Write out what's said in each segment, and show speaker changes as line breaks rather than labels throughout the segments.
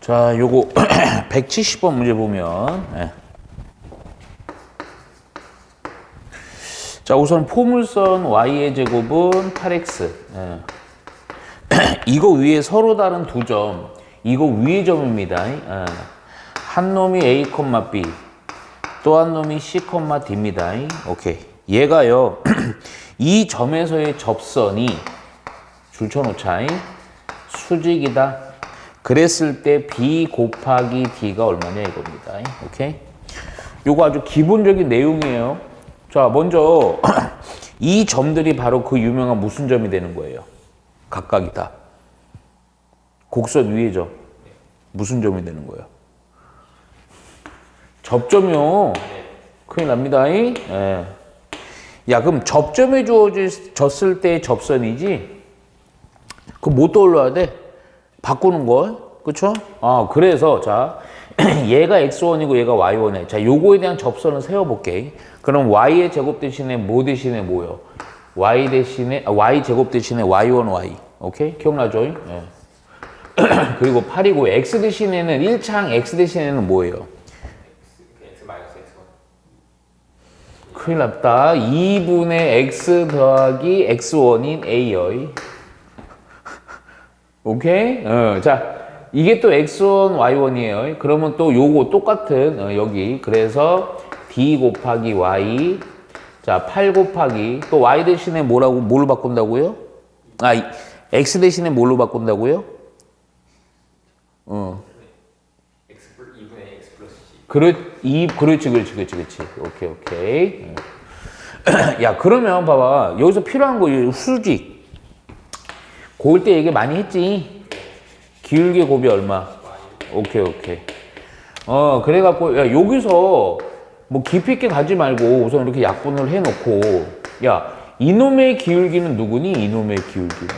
자, 요거 170번 문제 보면 예. 자, 우선 포물선 y의 제곱은 8x. 예. 이거 위에 서로 다른 두 점. 이거 위의 점입니다. 예. 한 놈이 a, b. 또 한 놈이 c, d입니다. 오케이. 얘가요. 이 점에서의 접선이 줄 쳐놓자. 수직이다. 그랬을 때 b 곱하기 d가 얼마냐 이겁니다. 오케이. 요거 아주 기본적인 내용이에요. 자, 먼저 이 점들이 바로 그 유명한 무슨 점이 되는 거예요? 각각이다. 곡선 위의 점. 무슨 점이 되는 거예요? 접점이요. 큰일 납니다. 예. 야, 그럼 접점에 주어졌을 때 접선이지? 그거 못 떠올려야 돼? 바꾸는 거. 그쵸? 아, 그래서, 자, 얘가 x1이고 얘가 y1에. 자, 요거에 대한 접선을 세워볼게. 그럼 y의 제곱 대신에 뭐 대신에 뭐요? y 제곱 대신에 y1y. 오케이? 기억나죠? 예. 그리고 8이고, x 대신에는 1창 x 대신에는 뭐예요? 큰일 났다. 2분의 x 더하기 x1인 a의. 오케이? 자, 이게 또 x1, y1이에요. 그러면 또 요거 똑같은, 여기. 그래서 d 곱하기 y. 자, 8 곱하기. 또 y 대신에 뭘로 바꾼다고요? 아, x 대신에 뭘로 바꾼다고요? 그렇지. 오케이. 야, 그러면 봐봐. 여기서 필요한 거, 수직. 고일 때 얘기 많이 했지? 기울기 곱이 얼마? 오케이. 그래갖고, 야, 여기서 뭐 깊이 있게 가지 말고 우선 이렇게 약분을 해놓고, 야, 이놈의 기울기는 누구니? 이놈의 기울기는.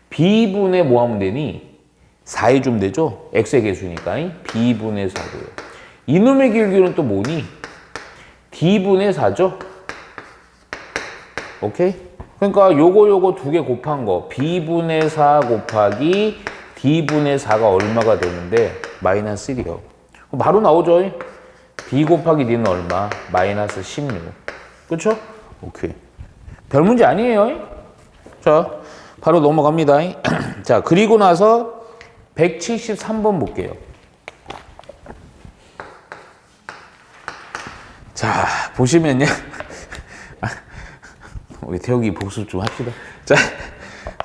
b분의 뭐 하면 되니? 4해 주면 되죠? x의 개수니까. b분의 4고요. 이놈의 기울기는 또 뭐니? d분의 4죠? 오케이? 그러니까 요거 두 개 곱한 거 b분의 4 곱하기 d분의 4가 얼마가 되는데 마이너스 1이요. 바로 나오죠? b 곱하기 d는 얼마? 마이너스 16. 그쵸? 오케이. 별 문제 아니에요. 자, 바로 넘어갑니다. 자, 그리고 나서 173번 볼게요. 자, 보시면요. 우리 태욱이 복습 좀 합시다.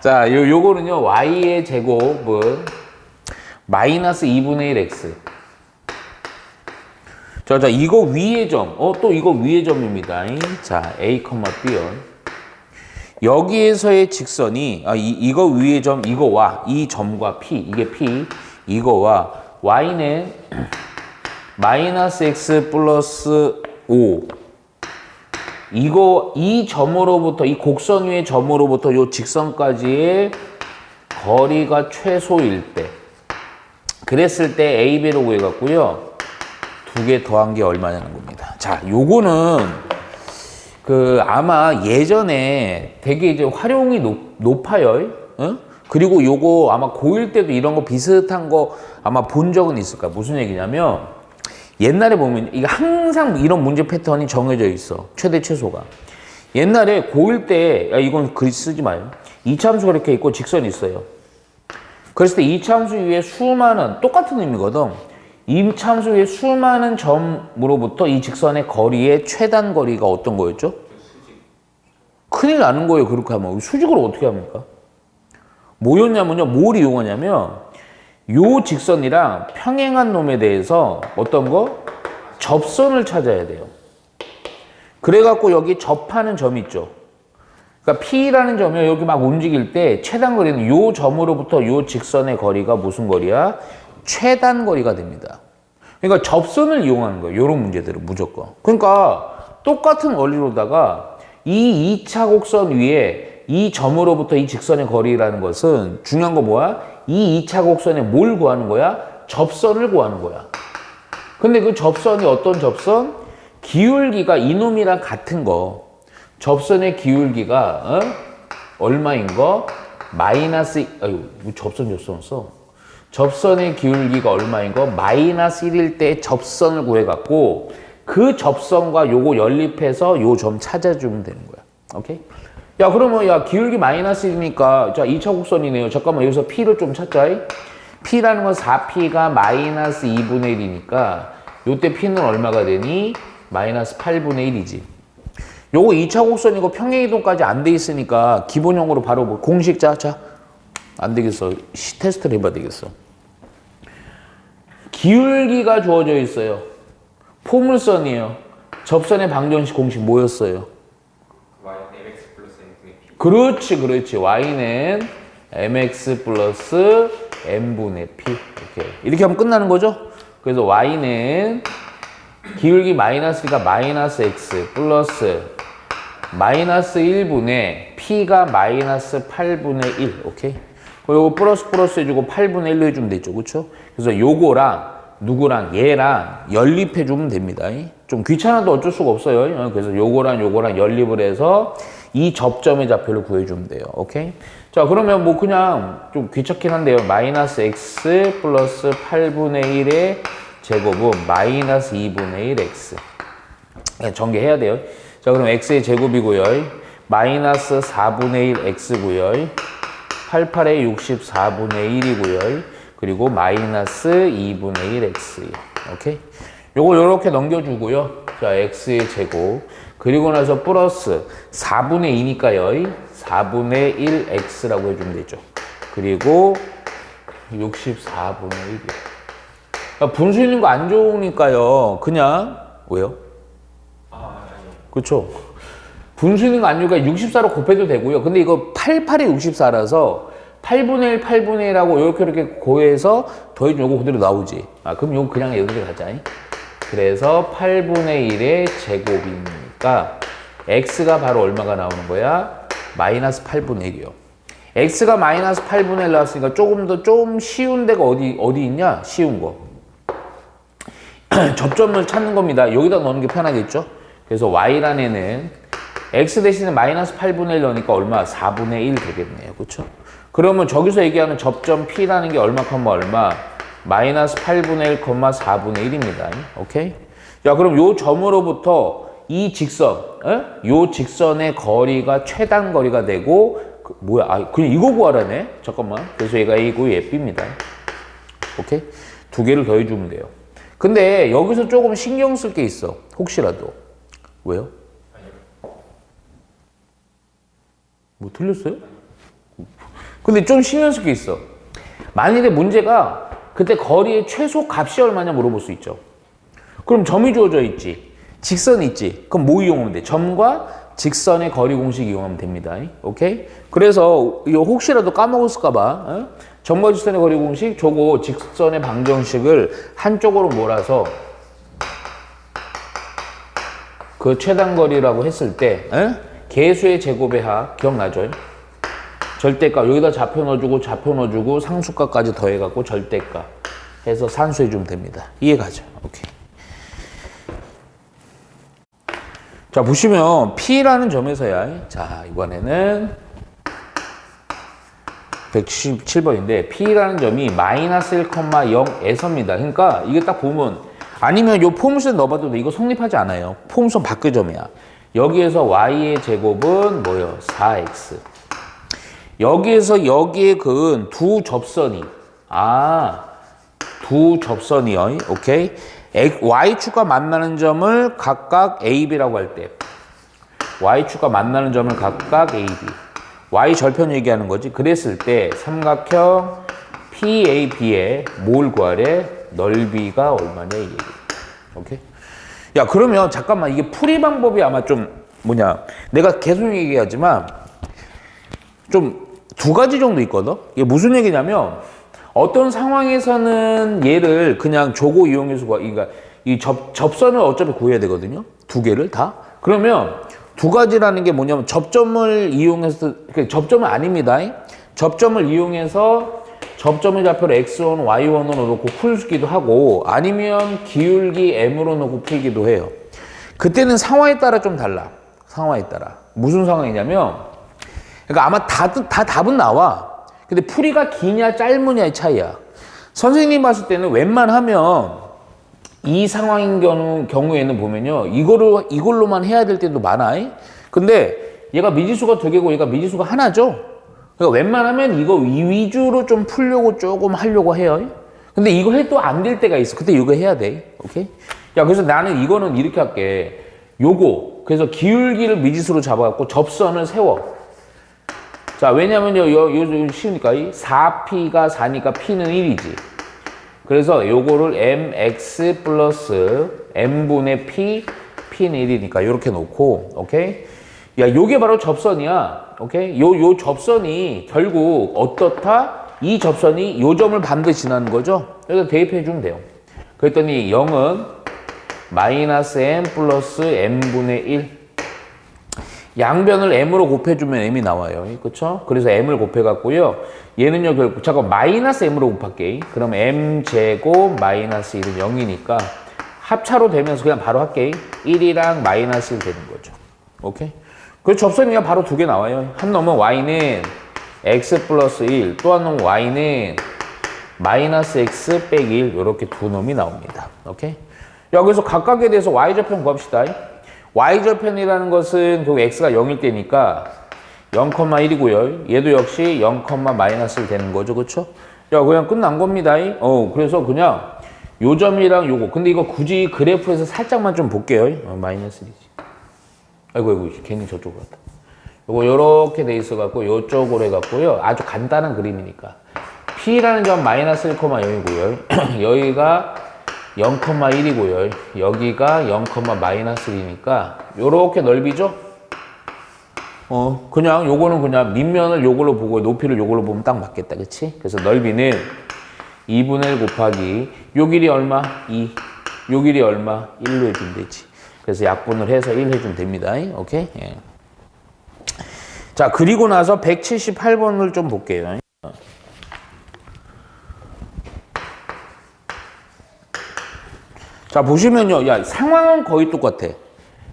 자, 요거는요, y의 제곱은 마이너스 2분의 1 x. 자, 이거 위의 점. 또 이거 위의 점입니다. 자, a, b요. 여기에서의 직선이, 이거 위의 점, 이거와 이 점과 p, 이게 p, 이거와 y는 마이너스 x 플러스 5. 이 점으로부터, 이 곡선 위의 점으로부터 이 직선까지의 거리가 최소일 때. 그랬을 때 A, B로 구해갖고요. 두 개 더한 게 얼마냐는 겁니다. 자, 요거는 아마 예전에 되게 이제 활용이 높아요. 응? 그리고 요거 아마 고1 때도 이런 거 비슷한 거 아마 본 적은 있을 거야. 무슨 얘기냐면, 옛날에 보면 이게 항상 이런 문제 패턴이 정해져 있어. 최대 최소가. 옛날에 고1 때 이건 글 쓰지 마요. 이차함수가 이렇게 있고 직선이 있어요. 그랬을 때 이차함수 위에 수많은 똑같은 의미거든. 이차함수 위에 수많은 점으로부터 이 직선의 거리의 최단 거리가 어떤 거였죠? 큰일 나는 거예요. 그렇게 하면. 수직을 어떻게 합니까? 뭐였냐면요. 뭘 이용하냐면 요 직선이랑 평행한 놈에 대해서 어떤 거? 접선을 찾아야 돼요. 그래갖고 여기 접하는 점이 있죠. 그러니까 P라는 점이 여기 막 움직일 때 최단 거리는 요 점으로부터 요 직선의 거리가 무슨 거리야? 최단 거리가 됩니다. 그러니까 접선을 이용하는 거예요. 요런 문제들은 무조건. 그러니까 똑같은 원리로다가 이 2차 곡선 위에 이 점으로부터 이 직선의 거리라는 것은 중요한 거 뭐야? 이 2차 곡선에 뭘 구하는 거야? 접선을 구하는 거야. 근데 그 접선이 어떤 접선? 기울기가 이놈이랑 같은 거. 접선의 기울기가 얼마인 거? 마이너스, 접선 써. 접선의 기울기가 얼마인 거? 마이너스 1일 때 접선을 구해갖고 그 접선과 요거 연립해서 요 점 찾아주면 되는 거야. 오케이? 야, 그러면 야, 기울기 마이너스 1이니까 자, 2차 곡선이네요. 잠깐만, 여기서 P를 좀 찾자. P라는 건 4P가 마이너스 2분의 1이니까 요때 P는 얼마가 되니? 마이너스 8분의 1이지. 요거 2차 곡선이고 평행이동까지 안 돼 있으니까 기본형으로 바로 뭐 공식 자. 안 되겠어. 테스트를 해봐야 되겠어. 기울기가 주어져 있어요. 포물선이에요. 접선의 방정식 공식 뭐였어요?
mx 플러스 n분의 p.
그렇지. y는 mx 플러스 n분의 p. 이렇게 하면 끝나는 거죠? 그래서 y는 기울기 마이너스니까 마이너스 x 플러스 마이너스 1분의 p가 마이너스 8분의 1. 오케이? 그리고 플러스 해주고 8분의 1로 해주면 되죠. 그쵸? 그래서 요거랑 누구랑 얘랑 연립해주면 됩니다. 좀 귀찮아도 어쩔 수가 없어요. 그래서 요거랑 연립을 해서 이 접점의 좌표를 구해주면 돼요. 오케이? 자, 그러면 뭐 그냥 좀 귀찮긴 한데요. 마이너스 x 플러스 8분의 1의 제곱은 마이너스 2분의 1x. 그냥 전개해야 돼요. 자, 그럼 x의 제곱이고요. 마이너스 4분의 1 x고요. 88의 64분의 1이고요. 그리고 마이너스 2분의 1 x. 오케이? 요걸 요렇게 넘겨주고요. 자, x의 제곱. 그리고 나서 플러스 4분의 2니까요. 4분의 1 x라고 해주면 되죠. 그리고 64분의 1이요. 분수 있는 거 안 좋으니까요. 그냥 왜요? 그렇죠. 분수 있는 거 안 좋으니까 64로 곱해도 되고요. 근데 이거 88에 64라서 8분의 1, 8분의 1하고 이렇게 고해서 더해주면 요거 그대로 나오지. 그럼 요거 그냥 여기로 가자. 그래서 8분의 1의 제곱이니까 x가 바로 얼마가 나오는 거야? 마이너스 8분의 1이요. x가 마이너스 8분의 1 나왔으니까 조금 더 좀 쉬운 데가 어디 있냐? 쉬운 거. 접점을 찾는 겁니다. 여기다 넣는 게 편하겠죠? 그래서 y란에는 x 대신에 마이너스 8분의 1 넣으니까 얼마? 4분의 1 되겠네요. 그렇죠? 그러면 저기서 얘기하는 접점 P라는 게 얼마, 얼마? 마이너스 8분의 1, 4분의 1입니다. 오케이? 자, 그럼 요 점으로부터 이 직선, 요 직선의 거리가 최단 거리가 되고, 그냥 이거 구하라네? 잠깐만. 그래서 얘가 A고 얘 B입니다. 오케이? 두 개를 더해주면 돼요. 근데 여기서 조금 신경 쓸 게 있어. 혹시라도. 왜요? 뭐 틀렸어요? 근데 좀 신경 쓸 게 있어. 만일에 문제가 그때 거리의 최소 값이 얼마냐 물어볼 수 있죠. 그럼 점이 주어져 있지. 직선이 있지. 그럼 뭐 이용하면 돼? 점과 직선의 거리 공식 이용하면 됩니다. 오케이? 그래서 이거 혹시라도 까먹었을까봐 점과 직선의 거리 공식 저거 직선의 방정식을 한쪽으로 몰아서 그 최단 거리라고 했을 때 계수의 제곱의 하 기억나죠? 절대값 여기다 좌표 넣어주고 상수값까지 더해갖고 절대값 해서 산수해주면 됩니다. 이해가죠? 오케이. 자, 보시면 P라는 점에서야. 자, 이번에는 117번인데 P라는 점이 마이너스 1,0에서입니다. 그러니까 이게 딱 보면 아니면 요 포물선 넣어봐도 돼. 이거 성립하지 않아요. 포물선 밖의 점이야. 여기에서 y의 제곱은 뭐예요? 4x. 여기에서 여기에 그은 두 접선이 두 접선이요. 오케이? y축과 만나는 점을 각각 a, b라고 할 때 y축과 만나는 점을 각각 a, b y 절편 얘기하는 거지. 그랬을 때 삼각형 PAB의 뭘 구하래? 넓이가 얼마냐 이 얘기. 오케이? 야, 그러면 잠깐만 이게 풀이 방법이 아마 좀 내가 계속 얘기하지만 좀 두 가지 정도 있거든. 이게 무슨 얘기냐면 어떤 상황에서는 얘를 그냥 조고 이용해서 그러니까 이 접선을 어차피 구해야 되거든요. 두 개를 다. 그러면 두 가지라는 게 뭐냐면 접점을 이용해서 접점은 아닙니다. 접점을 이용해서 접점의 좌표를 x1, y1으로 놓고 풀기도 하고 아니면 기울기 m으로 놓고 풀기도 해요. 그때는 상황에 따라 좀 달라. 상황에 따라. 무슨 상황이냐면 그러니까 아마 다 답은 나와. 근데 풀이가 기냐 짧으냐의 차이야. 선생님 봤을 때는 웬만하면 이 상황인 경우에는 보면요. 이걸로만 해야 될 때도 많아. 근데 얘가 미지수가 2개고 얘가 미지수가 하나죠. 그러니까 웬만하면 이거 위주로 좀 풀려고 조금 하려고 해요. 근데 이거 해도 안 될 때가 있어. 그때 이거 해야 돼. 오케이? 야, 그래서 나는 이거는 이렇게 할게. 요거. 그래서 기울기를 미지수로 잡아갖고 접선을 세워. 자, 왜냐면요. 요 쉬우니까 4p가 4니까 p는 1이지. 그래서 요거를 mx 플러스 m분의 p, p는 1이니까 요렇게 놓고, 오케이? 야, 요게 바로 접선이야. 오케이? 요 접선이 결국 어떻다? 이 접선이 요 점을 반드시 지나는 거죠? 그래서 대입해 주면 돼요. 그랬더니 0은 마이너스 m 플러스 m분의 1. 양변을 m으로 곱해주면 m이 나와요. 그쵸? 그래서 m을 곱해갖고요. 얘는요, 결국, 잠깐, 마이너스 m으로 곱할게. 그럼 m제곱 마이너스 1은 0이니까 합차로 되면서 그냥 바로 할게. 1이랑 마이너스 1 되는 거죠. 오케이? 그 접선이가 바로 2개 나와요. 한 놈은 y는 x 플러스 1, 또 한 놈은 y는 마이너스 x 빼기 1, 이렇게 2놈이 나옵니다. 오케이? 야, 그래서 각각에 대해서 y절편 구합시다. y절편이라는 것은 그 x가 0일 때니까 0,1이고요. 얘도 역시 0, 마이너스 1 되는 거죠. 그쵸? 야, 그냥 끝난 겁니다. 그래서 그냥 요 점이랑 요거. 근데 이거 굳이 그래프에서 살짝만 좀 볼게요. 마이너스 1이지. 아이고, 괜히 저쪽으로 갔다. 요거 요렇게 돼 있어갖고 요쪽으로 해갖고요. 아주 간단한 그림이니까. P라는 점 마이너스 1,0이고요. 여기가 0,1이고요. 여기가 0, 마이너스 1이니까 요렇게 넓이죠? 그냥 요거는 그냥 밑면을 요걸로 보고 높이를 요걸로 보면 딱 맞겠다. 그치? 그래서 넓이는 2분의 1 곱하기 요 길이 얼마? 2. 요 길이 얼마? 1로 해주면 되지. 그래서 약분을 해서 1 해주면 됩니다. 오케이? 예. 자, 그리고 나서 178번을 좀 볼게요. 자, 보시면요. 야, 상황은 거의 똑같아.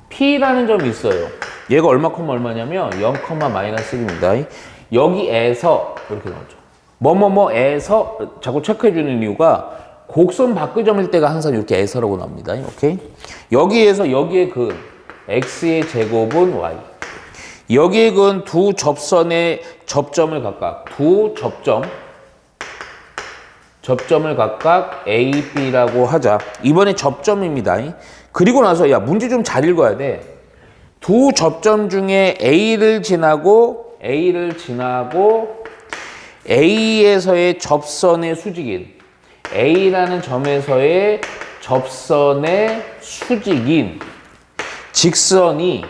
P라는 점이 있어요. 얘가 얼마, 얼마냐면 0, 마이너스 1입니다. 여기에서 이렇게 나오죠. 뭐뭐뭐에서 자꾸 체크해주는 이유가 곡선 바꾸점일 때가 항상 이렇게 에서라고 나옵니다. 오케이? 여기에서 여기의 근 x의 제곱은 y. 여기의 근 두 접선의 접점을 각각 접점을 각각 A, B라고 하자. 이번에 접점입니다. 그리고 나서 야, 문제 좀 잘 읽어야 돼. 두 접점 중에 A를 지나고 A에서의 접선의 수직인 A라는 점에서의 접선의 수직인 직선이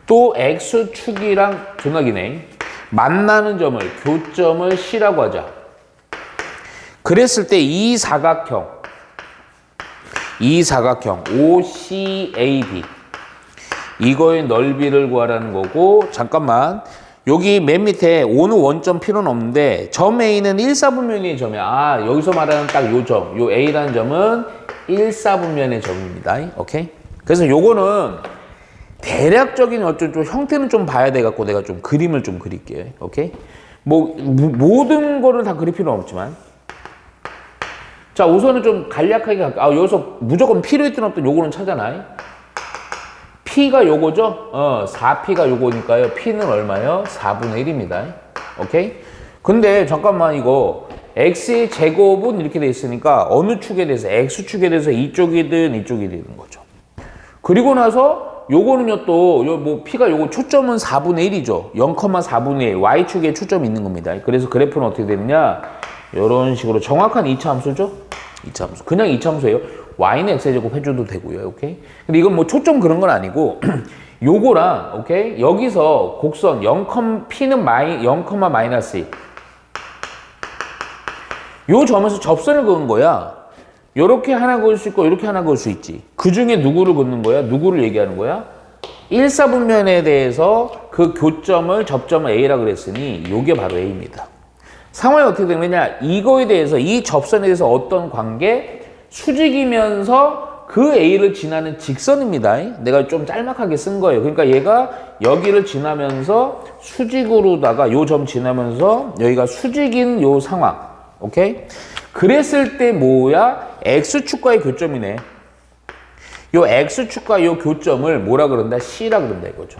또 X축이랑 존나기네. 만나는 점을, 교점을 C라고 하자. 그랬을 때 이 사각형 OCAB 이거의 넓이를 구하라는 거고, 잠깐만, 여기 맨 밑에 O는 원점 필요는 없는데 점 A는 1사분면의 점이야. 아, 여기서 말하는 딱 요 점, 요 A라는 점은 1사분면의 점입니다. 오케이? 그래서 요거는 대략적인 어떤 좀 형태는 좀 봐야 돼 갖고 내가 좀 그림을 좀 그릴게요. 오케이? 모든 거를 다 그릴 필요는 없지만. 자, 우선은 좀 간략하게 갈게요. 아, 여기서 무조건 P로 있든 없든 요거는 찾아놔. P가 요거죠? 4P가 요거니까요. P는 얼마요? 4분의 1입니다. 오케이? 근데 잠깐만, 이거 X의 제곱은 이렇게 돼 있으니까 어느 축에 대해서, X축에 대해서 이쪽이든 이쪽이 되는 거죠. 그리고 나서 요거는요, 또, P가 요거 초점은 4분의 1이죠. 0,4분의 1. Y축에 초점이 있는 겁니다. 그래서 그래프는 어떻게 되느냐? 이런 식으로 정확한 이차함수죠? 이차함수. 그냥 이차함수예요. Y는 X제곱 해줘도 되고요. 오케이? 근데 이건 뭐 초점 그런 건 아니고, 요거랑, 오케이? 여기서 곡선 P는 0, 마이너스 1. 요 점에서 접선을 그은 거야. 요렇게 하나 그을 수 있고 요렇게 하나 그을 수 있지. 그 중에 누구를 긋는 거야? 누구를 얘기하는 거야? 1사분면에 대해서 그 교점을 접점을 A라고 그랬으니 요게 바로 A입니다. 상황이 어떻게 되느냐? 이거에 대해서 이 접선에 대해서 어떤 관계? 수직이면서 그 A를 지나는 직선입니다. 내가 좀 짤막하게 쓴 거예요. 그러니까 얘가 여기를 지나면서 수직으로다가 요 점 지나면서 여기가 수직인 요 상황. 오케이? 그랬을 때 뭐야? X축과의 교점이네. 요 X축과 요 교점을 뭐라 그런다? C라 그런다 이거죠.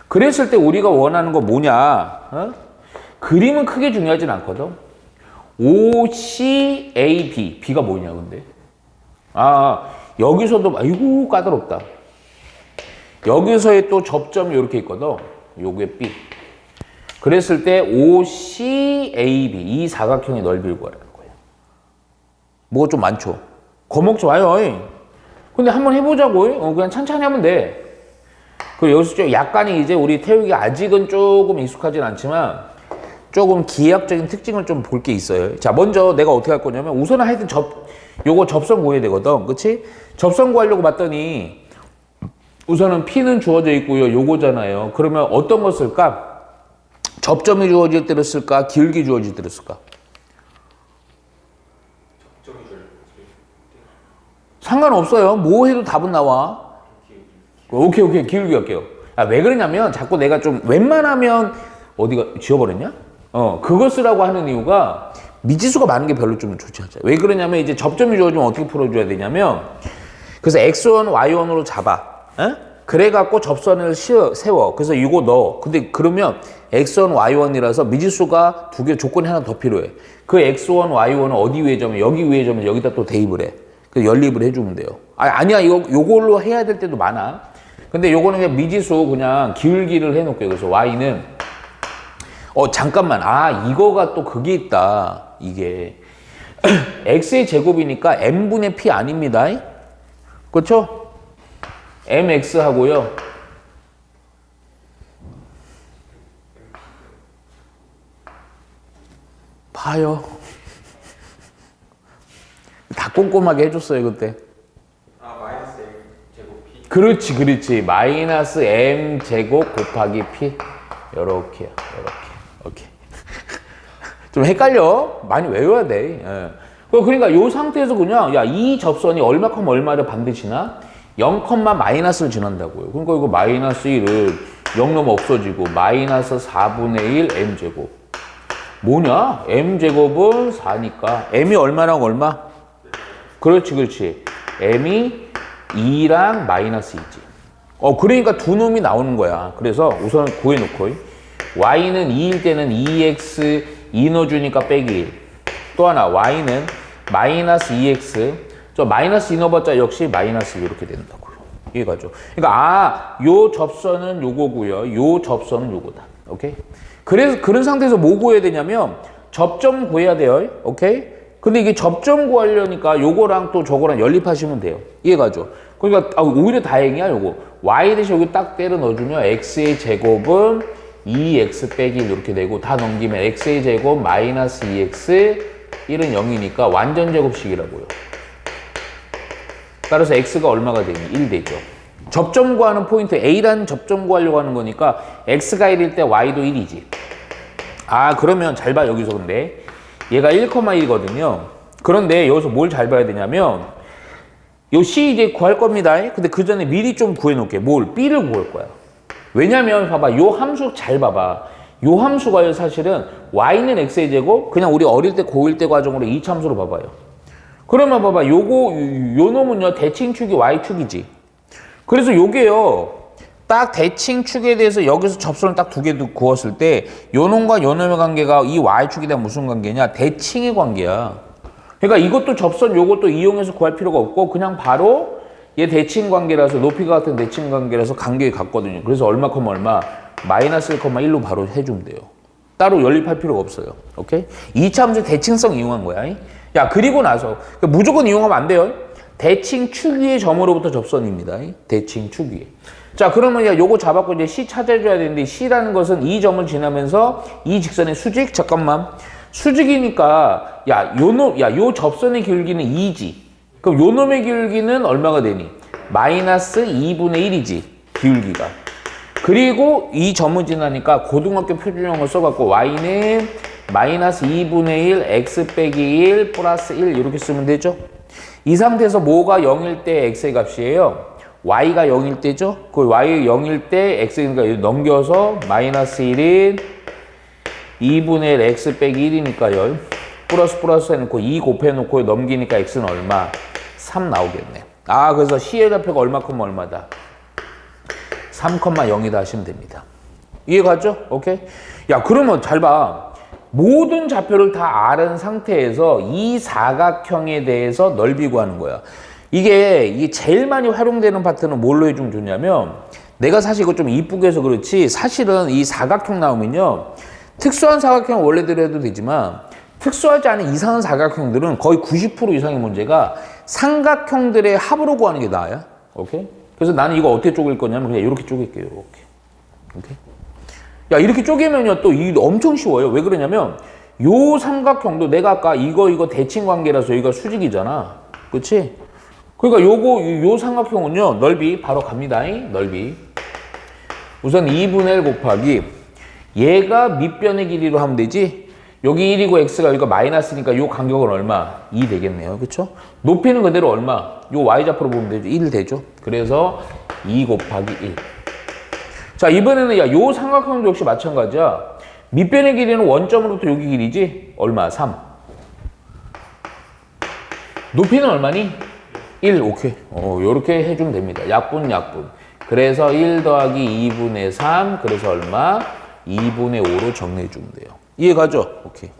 그랬을 때 우리가 원하는 거 뭐냐? 어? 그림은 크게 중요하진 않거든. OCAB. B가 뭐냐 근데? 여기서도 아이고 까다롭다. 여기서의 또 접점이 이렇게 있거든. 요게 B. 그랬을 때 OCAB 이 사각형의 넓이를 구하라는 거예요. 뭐가 좀 많죠? 겁먹지 마요. 근데 한번 해보자고. 그냥 찬찬히 하면 돼. 그리고 여기서 좀 약간의 이제 우리 태욱이 아직은 조금 익숙하진 않지만 조금 기하학적인 특징을 좀 볼 게 있어요. 자, 먼저 내가 어떻게 할 거냐면 우선은 하여튼 요거 접선 구해야 되거든. 그치? 접선 구하려고 봤더니 우선은 P는 주어져 있고요. 요거잖아요. 그러면 어떤 거 쓸까? 접점이 주어질 때로 쓸까? 기울기 주어질 때로 쓸까?
적정이 줄
상관없어요. 뭐 해도 답은 나와. 오케이. 기울기 할게요. 왜 그러냐면 자꾸 내가 좀 웬만하면 어디가 지워버렸냐? 그거 쓰라고 하는 이유가 미지수가 많은 게 별로 좀 좋지 않죠. 왜 그러냐면 이제 접점이 주어지면 어떻게 풀어줘야 되냐면 그래서 x1, y1으로 잡아. 그래갖고 접선을 세워. 그래서 이거 넣어. 근데 그러면 x1, y1이라서 미지수가 두 개 조건이 하나 더 필요해. 그 x1, y1은 어디 위에 점을 여기 위에 점을 여기다 또 대입을 해. 그 연립을 해주면 돼요. 아니야 요걸로 해야 될 때도 많아. 근데 요거는 그냥 미지수 그냥 기울기를 해놓을게요. 그래서 y는 잠깐만. 이거가 또 그게 있다. 이게 x의 제곱이니까 m분의 p 아닙니다. 그렇죠? mx 하고요. 봐요. 다 꼼꼼하게 해줬어요 그때.
마이너스 M 제곱 P.
그렇지. 마이너스 m 제곱 곱하기 p. 요렇게요. 오케이. 좀 헷갈려. 많이 외워야 돼. 그러니까 이 상태에서 그냥 이 접선이 얼마큼 얼마를 반드시 지나? 0, 마이너스를 지난다고요. 그러니까 이거 마이너스 1을 0 넘어 없어지고 마이너스 4분의 1 m제곱. 뭐냐? m제곱은 4니까 m이 얼마랑 얼마? 그렇지. m이 2랑 마이너스 2지. 그러니까 두 놈이 나오는 거야. 그래서 우선 구해놓고 y는 2일 때는 2x 2 넣어주니까 빼기 1. 또 하나 y는 마이너스 2x 저 마이너스 2 넣어봤자 역시 마이너스 2 이렇게 된다고요. 이해가죠? 그러니까 요 접선은 요거고요. 요 접선은 요거다. 오케이? 그래서 그런 상태에서 뭐 구해야 되냐면 접점 구해야 돼요. 오케이? 근데 이게 접점 구하려니까 요거랑 또 저거랑 연립하시면 돼요. 이해가죠? 그러니까 오히려 다행이야 요거. y 대신 여기 딱 때려 넣어주면 x의 제곱은 2x 빼기 1 이렇게 되고 다 넘기면 x의 제곱 마이너스 2x 1은 0이니까 완전 제곱식이라고요. 따라서 x가 얼마가 되니? 1 되죠. 접점 구하는 포인트 A라는 접점 구하려고 하는 거니까 x가 1일 때 y도 1이지. 그러면 잘 봐 여기서 근데 얘가 1,1거든요. 그런데 여기서 뭘 잘 봐야 되냐면 요 C 이제 구할 겁니다. 근데 그 전에 미리 좀 구해놓을게. 뭘? B를 구할 거야. 왜냐면 봐봐 요 함수 잘 봐봐. 요 함수가요 사실은 y는 x의 제곱 그냥 우리 어릴 때 고1 때 과정으로 이차함수로 봐봐요. 그러면 봐봐 요 놈은요 대칭축이 y축이지. 그래서 요게요 딱 대칭축에 대해서 여기서 접선을 딱 두 개 구웠을 때 요 놈과 요 놈의 관계가 이 y축에 대한 무슨 관계냐? 대칭의 관계야. 그러니까 이것도 접선 요것도 이용해서 구할 필요가 없고 그냥 바로 얘 대칭 관계라서 높이가 같은 대칭 관계라서 관계 같거든요. 그래서 얼마, 마이너스 1,1로 바로 해주면 돼요. 따로 연립할 필요가 없어요. 오케이? 2차 함수 대칭성 이용한 거야. 그리고 나서 무조건 이용하면 안 돼요. 대칭 축 위의 점으로부터 접선입니다. 대칭 축 위에. 자, 그러면 요거 잡았고 이제 C 찾아줘야 되는데 C라는 것은 이 점을 지나면서 이 직선의 수직? 잠깐만. 수직이니까 요 접선의 길기는 2지. 그럼 요 놈의 기울기는 얼마가 되니? 마이너스 2분의 1이지. 기울기가. 그리고 이 점을 지나니까 고등학교 표준형을 써갖고 y는 마이너스 2분의 1 x 빼기 1 플러스 1 이렇게 쓰면 되죠. 이 상태에서 뭐가 0일 때 x의 값이에요? y가 0일 때죠? 그 y 0일 때 x니까 넘겨서 마이너스 1인 2분의 1 x 빼기 1이니까요. 플러스 해놓고 2 곱해놓고 넘기니까 x는 얼마? 3 나오겠네. 아, 그래서 C의 좌표가 얼마큼 얼마다? 3,0이다 하시면 됩니다. 이해가죠? 오케이? 야, 그러면 잘 봐. 모든 좌표를 다 아는 상태에서 이 사각형에 대해서 넓이 구하는 거야. 이게 제일 많이 활용되는 파트는 뭘로 해주면 좋냐면, 내가 사실 이거 좀 이쁘게 해서 그렇지, 사실은 이 사각형 나오면요, 특수한 사각형 원래대로 해도 되지만, 특수하지 않은 이상한 사각형들은 거의 90% 이상의 문제가 삼각형들의 합으로 구하는 게 나아요. 오케이? 그래서 나는 이거 어떻게 쪼갤 거냐면 그냥 이렇게 쪼갤게요. 이렇게. 오케이? 야, 이렇게 쪼개면요 또 이 엄청 쉬워요. 왜 그러냐면 요 삼각형도 내가 아까 이거 대칭 관계라서 여기가 수직이잖아. 그렇지? 그러니까 요 삼각형은요 넓이 바로 갑니다. 넓이. 우선 2분의 1 곱하기 얘가 밑변의 길이로 하면 되지. 여기 1이고 x가 여기가 마이너스니까 요 간격은 얼마? 2 되겠네요. 그렇죠? 높이는 그대로 얼마? 요 y좌표로 보면 되죠. 1 되죠. 그래서 2 곱하기 1. 자, 이번에는 요 삼각형도 역시 마찬가지야. 밑변의 길이는 원점으로부터 여기 길이지? 얼마? 3. 높이는 얼마니? 1. 오케이. 요렇게 해주면 됩니다. 약분. 그래서 1 더하기 2분의 3. 그래서 얼마? 2분의 5로 정리해주면 돼요. 이해가죠? 오케이.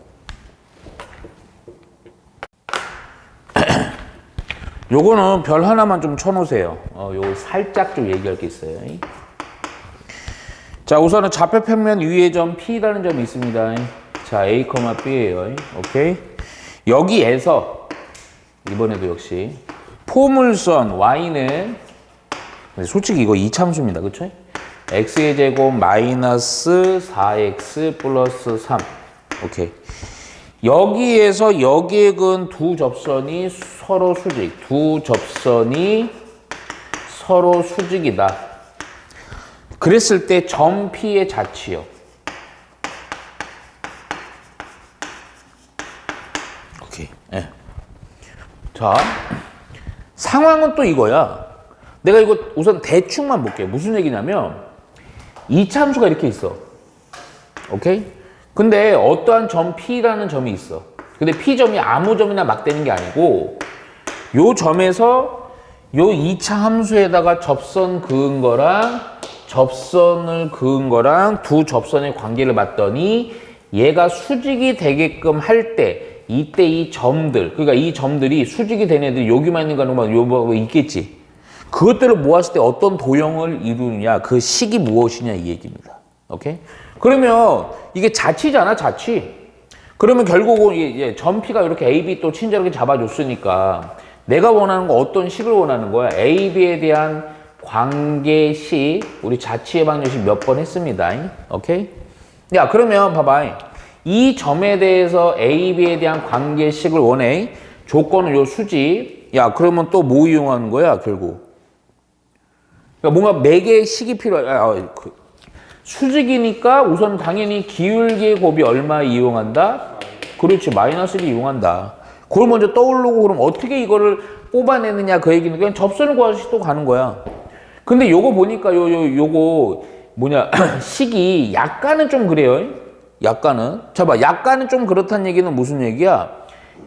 요거는 별 하나만 좀 쳐놓으세요. 요거 살짝 좀 얘기할 게 있어요. 자, 우선은 좌표 평면 위의 점 P라는 점이 있습니다. 자, A, B예요. 오케이. 여기에서 이번에도 역시 포물선 Y는 솔직히 이거 이참수입니다. 그쵸? X의 제곱 마이너스 4X 플러스 3. 오케이. 여기에서 여기에 두 접선이 서로 수직. 두 접선이 서로 수직이다. 그랬을 때 점 P의 자치요. 오케이. 네. 자, 상황은 또 이거야. 내가 이거 우선 대충만 볼게요. 무슨 얘기냐면 이차함수가 이렇게 있어. 오케이? 근데 어떠한 점 P라는 점이 있어. 근데 P점이 아무 점이나 막 되는 게 아니고 요 점에서 요 2차 함수에다가 접선 그은 거랑 접선을 그은 거랑 두 접선의 관계를 봤더니 얘가 수직이 되게끔 할 때 이때 이 점들, 그러니까 이 점들이 수직이 된 애들이 여기만 있는 거는 요 있겠지. 그것들을 모았을 때 어떤 도형을 이루느냐, 그 식이 무엇이냐 이 얘기입니다. 오케이? 그러면 이게 자치잖아, 자치. 그러면 결국은 이제 점 P가 이렇게 A, B 또 친절하게 잡아줬으니까 내가 원하는 거 어떤 식을 원하는 거야? A, B에 대한 관계식, 우리 자치의 방정식 몇 번 했습니다. 오케이? 야, 그러면 봐봐. 이 점에 대해서 A, B에 대한 관계식을 원해. 조건은 요 수직. 야, 그러면 또 뭐 이용하는 거야, 결국? 그러니까 뭔가 매개의 식이 필요해. 수직이니까 우선 당연히 기울기의 곱이 얼마 이용한다? 그렇지, 마이너스를 이용한다. 그걸 먼저 떠오르고 그럼 어떻게 이거를 뽑아내느냐 그 얘기는 그냥 접선을 구하듯이 또 가는 거야. 근데 요거 보니까 요거 뭐냐 식이 약간은 좀 그래요. 약간은. 자 봐, 약간은 좀 그렇다는 얘기는 무슨 얘기야?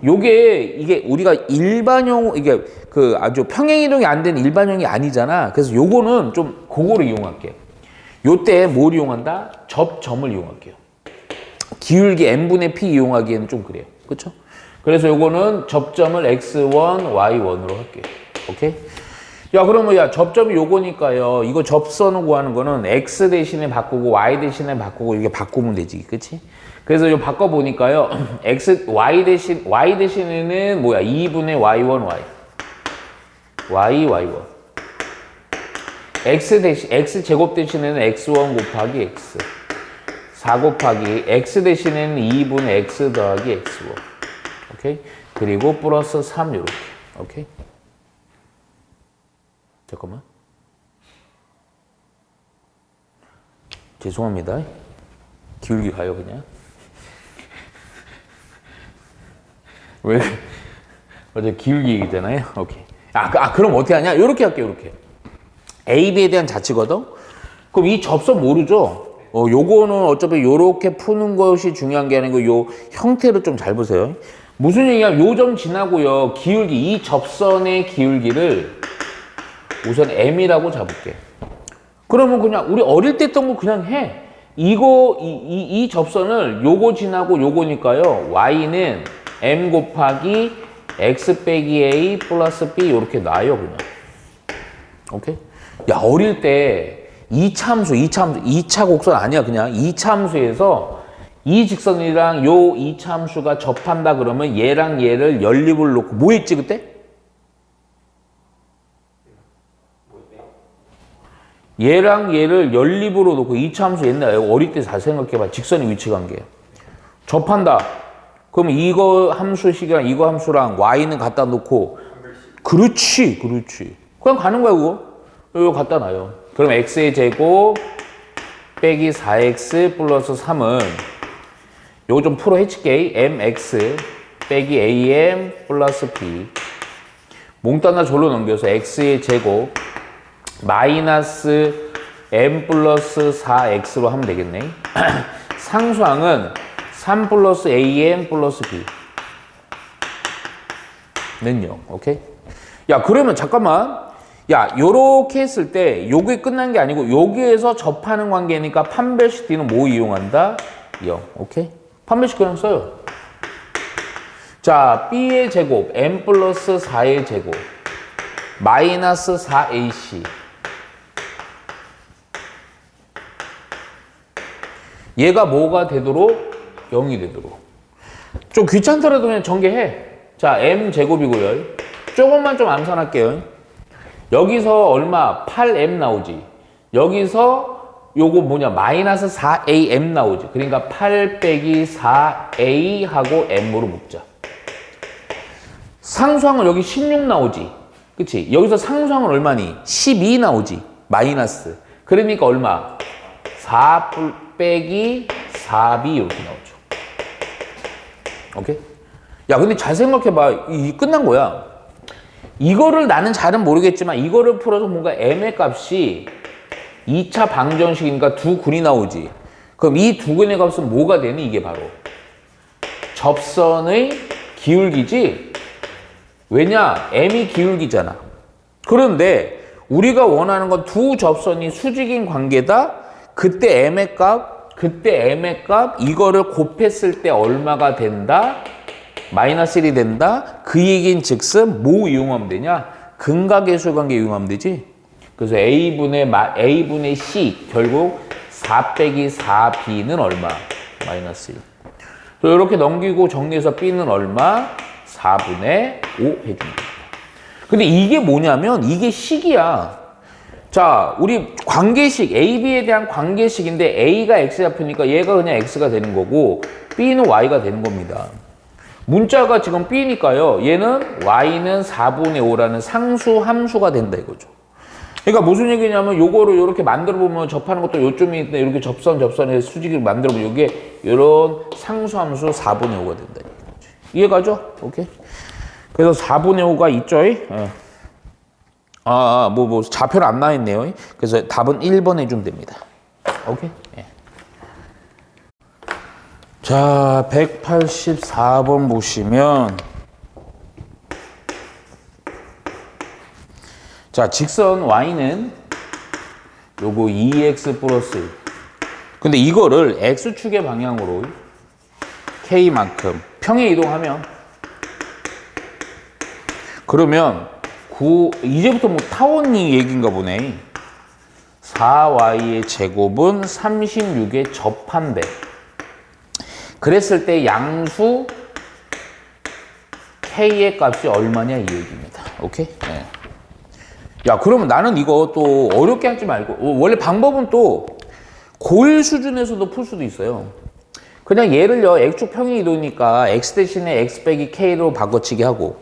이게 우리가 일반용, 이게 그 아주 평행이동이 안 되는 일반형이 아니잖아. 그래서 요거는 좀 그거를 이용할게요. 요때 뭘 이용한다? 접점을 이용할게요. 기울기 n분의 p 이용하기에는 좀 그래요. 그쵸? 그래서 요거는 접점을 x1, y1으로 할게요. 오케이? 야, 그러면 야, 접점이 요거니까요. 이거 접선을 구하는 거는 x 대신에 바꾸고 y 대신에 바꾸고 이렇게 바꾸면 되지. 그치? 그래서 요 바꿔보니까요. y 대신에는 뭐야? 2분의 y1, y1. x 제곱 대신에는 x1 곱하기 x. 4 곱하기 x 대신에는 2분의 x 더하기 x1. 오케이? 그리고 플러스 3 요렇게. 오케이? 잠깐만. 죄송합니다. 기울기 가요, 그냥. 왜? 어제 기울기 얘기잖아요. 오케이. 그럼 어떻게 하냐? 요렇게 할게요, 요렇게. A, B에 대한 자치거든? 그럼 이 접선 모르죠? 요거는 어차피 요렇게 푸는 것이 중요한 게 아니고 요 형태를 좀 잘 보세요. 무슨 얘기야? 요 점 지나고요. 기울기, 이 접선의 기울기를 우선 M이라고 잡을게. 그러면 그냥 우리 어릴 때 했던 거 그냥 해. 이 접선을 요거 지나고 요거니까요. Y는 M 곱하기 X 빼기 A 플러스 B 요렇게 놔요, 그냥. 오케이? 야, 어릴 때 2차 곡선 아니야. 그냥 2차 함수에서 이 직선이랑 요 2차 함수가 접한다 그러면 얘랑 얘를 연립을 놓고 뭐 했지 그때? 얘랑 얘를 연립으로 놓고 2차 함수 옛날에 어릴 때 잘 생각해봐. 직선의 위치 관계. 접한다. 그럼 이거 함수식이랑 이거 함수랑 y는 갖다 놓고 그렇지. 그냥 가는 거야 그거. 이거 갖다 놔요. 그럼 x의 제곱 빼기 4x 플러스 3은 요거 좀 풀어 해칠게. mx 빼기 am 플러스 b 몽땅 다 절로 넘겨서 x의 제곱 마이너스 m 플러스 4x로 하면 되겠네. 상수항은 3 플러스 am 플러스 b 는 0. 오케이? 야, 그러면 잠깐만. 야, 요렇게 했을 때 요게 끝난 게 아니고 여기에서 접하는 관계니까 판별식 D는 뭐 이용한다? 0. 오케이? 판별식 그냥 써요. 자, B의 제곱 M 플러스 4의 제곱 마이너스 4AC 얘가 뭐가 되도록? 0이 되도록. 좀 귀찮더라도 그냥 전개해. 자, M 제곱이고요. 조금만 좀 암산할게요. 여기서 얼마? 8M 나오지. 여기서 요거 뭐냐? 마이너스 4AM 나오지. 그러니까 8 빼기 4A 하고 M으로 묶자. 상수항은 여기 16 나오지. 그치? 여기서 상수항은 얼마니? 12 나오지. 마이너스. 그러니까 얼마? 4 빼기 4B 이렇게 나오죠. 오케이? 야, 근데 잘 생각해봐. 이 끝난 거야. 이거를 나는 잘은 모르겠지만 이거를 풀어서 뭔가 M의 값이 2차 방정식이니까 두 근이 나오지. 그럼 이 두 근의 값은 뭐가 되니? 이게 바로 접선의 기울기지. 왜냐? M이 기울기잖아. 그런데 우리가 원하는 건 두 접선이 수직인 관계다. 그때 M의 값 이거를 곱했을 때 얼마가 된다? 마이너스 1이 된다? 그 얘기인 즉슨 뭐 이용하면 되냐? 근각계수 관계 이용하면 되지. 그래서 A분의 C 결국 4 빼기 4B는 얼마? 마이너스 1. 이렇게 넘기고 정리해서 B는 얼마? 4분의 5 해줍니다. 근데 이게 뭐냐면 이게 식이야. 자, 우리 관계식, A, B에 대한 관계식인데 A가 X 잡히니까 얘가 그냥 X가 되는 거고 B는 Y가 되는 겁니다. 문자가 지금 B니까요. 얘는 Y는 4분의 5라는 상수 함수가 된다 이거죠. 그러니까 무슨 얘기냐면 요거를 이렇게 만들어 보면 접하는 것도 요점이 있는데 이렇게 접선에 수직을 만들어 보면 이게 이런 상수 함수 4분의 5가 된다 이거죠. 이해가죠? 오케이. 그래서 4분의 5가 있죠. 뭐 좌표는 안 나와 있네요. 그래서 답은 1번 해주면 됩니다. 오케이. 예. 자, 184번 보시면 자, 직선 y는 요거 2x 플러스 근데 이거를 x축의 방향으로 k만큼 평행 이동하면 그러면 이제부터 뭐 타원이 얘기인가 보네. 4y의 제곱은 36에 접한대. 그랬을 때 양수 k의 값이 얼마냐 이 얘기입니다. 오케이? 네. 야, 그러면 나는 이거 또 어렵게 하지 말고 원래 방법은 또 고1 수준에서도 풀 수도 있어요. 그냥 얘를요 x축 평행 이동이니까 x 대신에 x 빼기 k로 바꿔치기 하고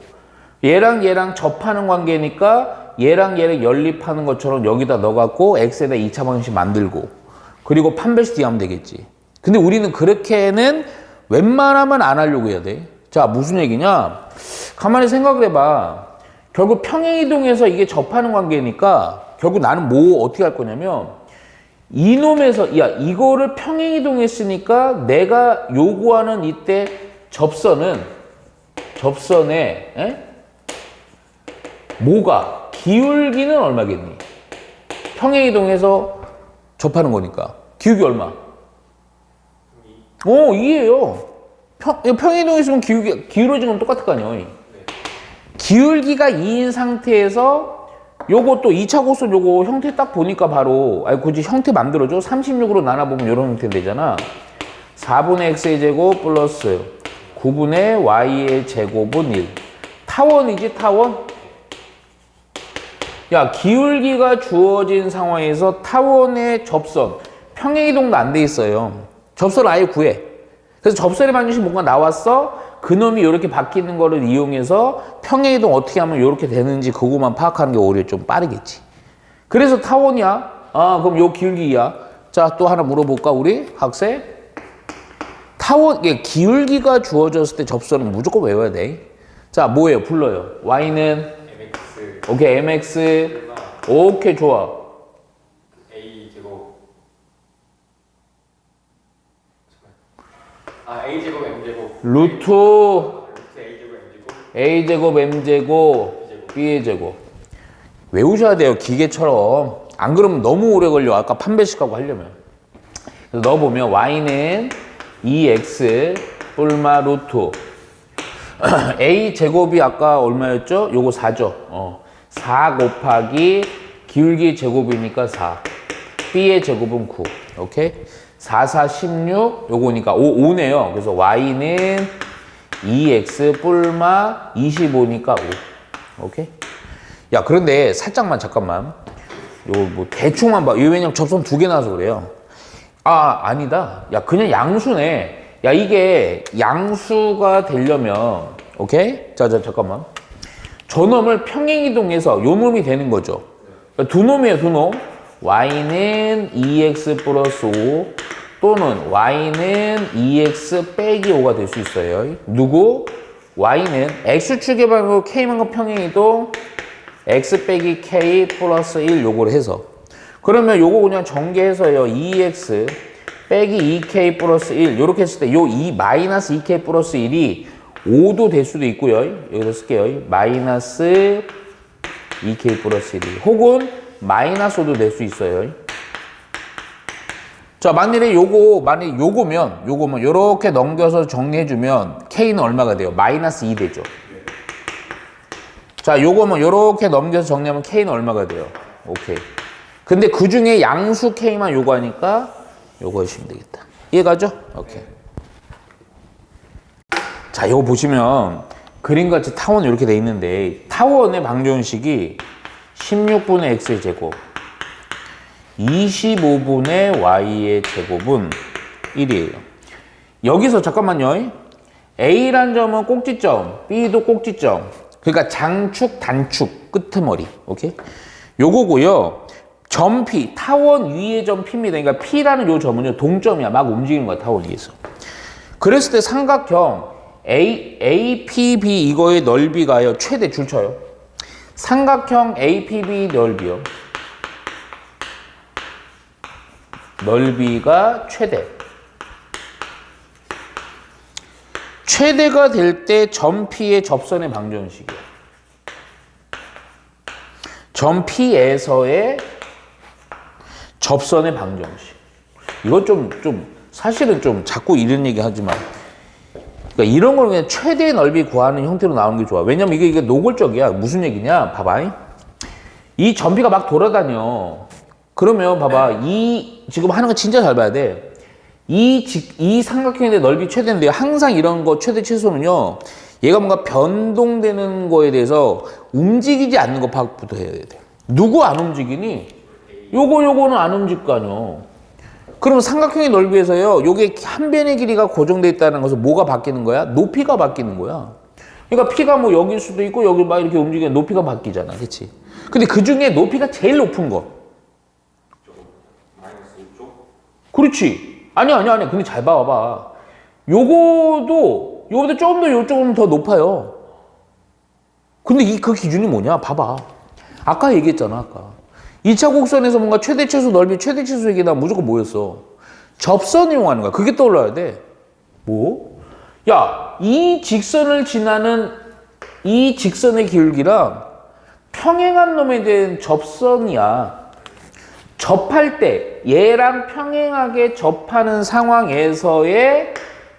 얘랑 접하는 관계니까 얘랑 얘를 연립하는 것처럼 여기다 넣어갖고 x에다 2차 방정식 만들고 그리고 판별식 D 하면 되겠지. 근데 우리는 그렇게는 웬만하면 안 하려고 해야 돼. 자, 무슨 얘기냐? 가만히 생각을 해봐. 결국 평행이동에서 이게 접하는 관계니까 결국 나는 뭐 어떻게 할 거냐면 이놈에서 야 이거를 평행이동했으니까 내가 요구하는 이때 접선에 뭐가 기울기는 얼마겠니? 평행이동해서 접하는 거니까 기울기 얼마? 2예요. 평행이동했으면 기울어진 건 똑같을 거 아니에요. 기울기가 2인 상태에서 요거 또 2차 곡선 요거 형태 딱 보니까 바로 굳이 형태 만들어줘. 36으로 나눠보면 요런 형태 되잖아. 4분의 x의 제곱 플러스 9분의 y의 제곱은 1. 타원이지 타원? 야 기울기가 주어진 상황에서 타원의 접선 평행이동도 안 돼 있어요. 접선을 아예 구해. 그래서 접선의 방정식 뭔가 나왔어. 그놈이 이렇게 바뀌는 거를 이용해서 평행이동 어떻게 하면 이렇게 되는지 그거만 파악하는 게 오히려 좀 빠르겠지. 그래서 타원이야. 아 그럼 요 기울기야. 자 또 하나 물어볼까 우리 학생? 타원 기울기가 주어졌을 때 접선은 무조건 외워야 돼. 자 뭐예요? 불러요. y는
mx
오케이 mx 오케이 좋아.
a 제곱 a 제곱 m 제곱
루트
a 제곱 m 제곱
a 제곱 m 제곱 b의 제곱 외우셔야 돼요. 기계처럼. 안 그러면 너무 오래 걸려. 아까 판별식하고 하려면. 그래서 넣어보면 y는 2x 뿔마 루트 a 제곱이 아까 얼마였죠? 요거 4죠. 4 곱하기 기울기 제곱이니까 4 b의 제곱은 9 오케이? 4, 4, 16 요거니까 5네요. 그래서 y는 2x 뿔마 25니까 5 오케이? 야 그런데 살짝만 잠깐만 요거 뭐 대충만 봐. 이거 왜냐면 접선 2개 나와서 그래요. 아 아니다. 야 그냥 양수네. 야 이게 양수가 되려면 오케이? 자 잠깐만. 저 놈을 평행이동해서 요 놈이 되는 거죠. 그러니까 두 놈이에요 두 놈. y는 2x 플러스 5 또는 y는 2x 빼기 5가 될 수 있어요. 누구? y는 x축의 방향으로 k만큼 평행이동 x 빼기 k 플러스 1 요거를 해서 그러면 요거 그냥 전개해서요 2x 빼기 2k 플러스 1 요렇게 했을 때 요 2 마이너스 2k 플러스 1이 5도 될 수도 있고요. 여기서 쓸게요. 마이너스 2k 플러스 1이 혹은 마이너스 5도 될 수 있어요. 자 만약에 요거면 요렇게 넘겨서 정리해주면 k는 얼마가 돼요? 마이너스 2 되죠. 자 요거면 요렇게 넘겨서 정리하면 k는 얼마가 돼요? 오케이. 근데 그 중에 양수 k만 요구하니까 요거 하시면 되겠다. 이해가죠? 오케이. 자 요거 보시면 그림같이 타원 이렇게 돼 있는데 타원의 방정식이 16분의 x의 제곱 25분의 y의 제곱은 1이에요. 여기서 잠깐만요. A란 점은 꼭지점, B도 꼭지점. 그러니까 장축, 단축, 끄트머리. 오케이? 요거고요. 점 P, 타원 위의 점 P입니다. 그러니까 P라는 요 점은요, 동점이야. 막 움직이는 거야, 타원 위에서. 그랬을 때 삼각형 APB 이거의 넓이가요, 최대 줄 쳐요. 삼각형 APB 넓이요. 넓이가 최대. 최대가 될 때 점 P의 접선의 방정식이에요. 점 P에서의 접선의 방정식. 이거 사실은 좀 자꾸 이런 얘기 하지만. 그러니까 이런 걸 그냥 최대의 넓이 구하는 형태로 나오는 게 좋아. 왜냐면 이게 노골적이야. 무슨 얘기냐? 봐봐. 이 점 P가 막 돌아다녀. 그러면 봐봐. 지금 하는 거 진짜 잘 봐야 돼. 이 삼각형의 넓이 최대인데 항상 이런 거 최대 최소는요. 얘가 뭔가 변동되는 거에 대해서 움직이지 않는 거 파악부터 해야 돼. 누구 안 움직이니? 요거는 안 움직일 거 아니야. 그럼 삼각형의 넓이에서요. 요게 한 변의 길이가 고정돼 있다는 것은 뭐가 바뀌는 거야? 높이가 바뀌는 거야. 그러니까 P가 뭐 여기일 수도 있고 여기 막 이렇게 움직이면 높이가 바뀌잖아. 그치? 근데 그 중에 높이가 제일 높은 거.
마이너스 5쪽?
그렇지. 아니야. 근데 잘 봐봐. 요거보다 좀 더 요쪽은 더 높아요. 근데 그 기준이 뭐냐? 봐봐. 아까 얘기했잖아, 아까. 2차 곡선에서 뭔가 최대 최소 넓이, 최대 최소 얘기나 무조건 뭐였어? 접선을 이용하는 거야. 그게 떠올라야 돼. 뭐? 야, 이 직선을 지나는 이 직선의 기울기랑 평행한 놈에 대한 접선이야. 접할 때 얘랑 평행하게 접하는 상황에서의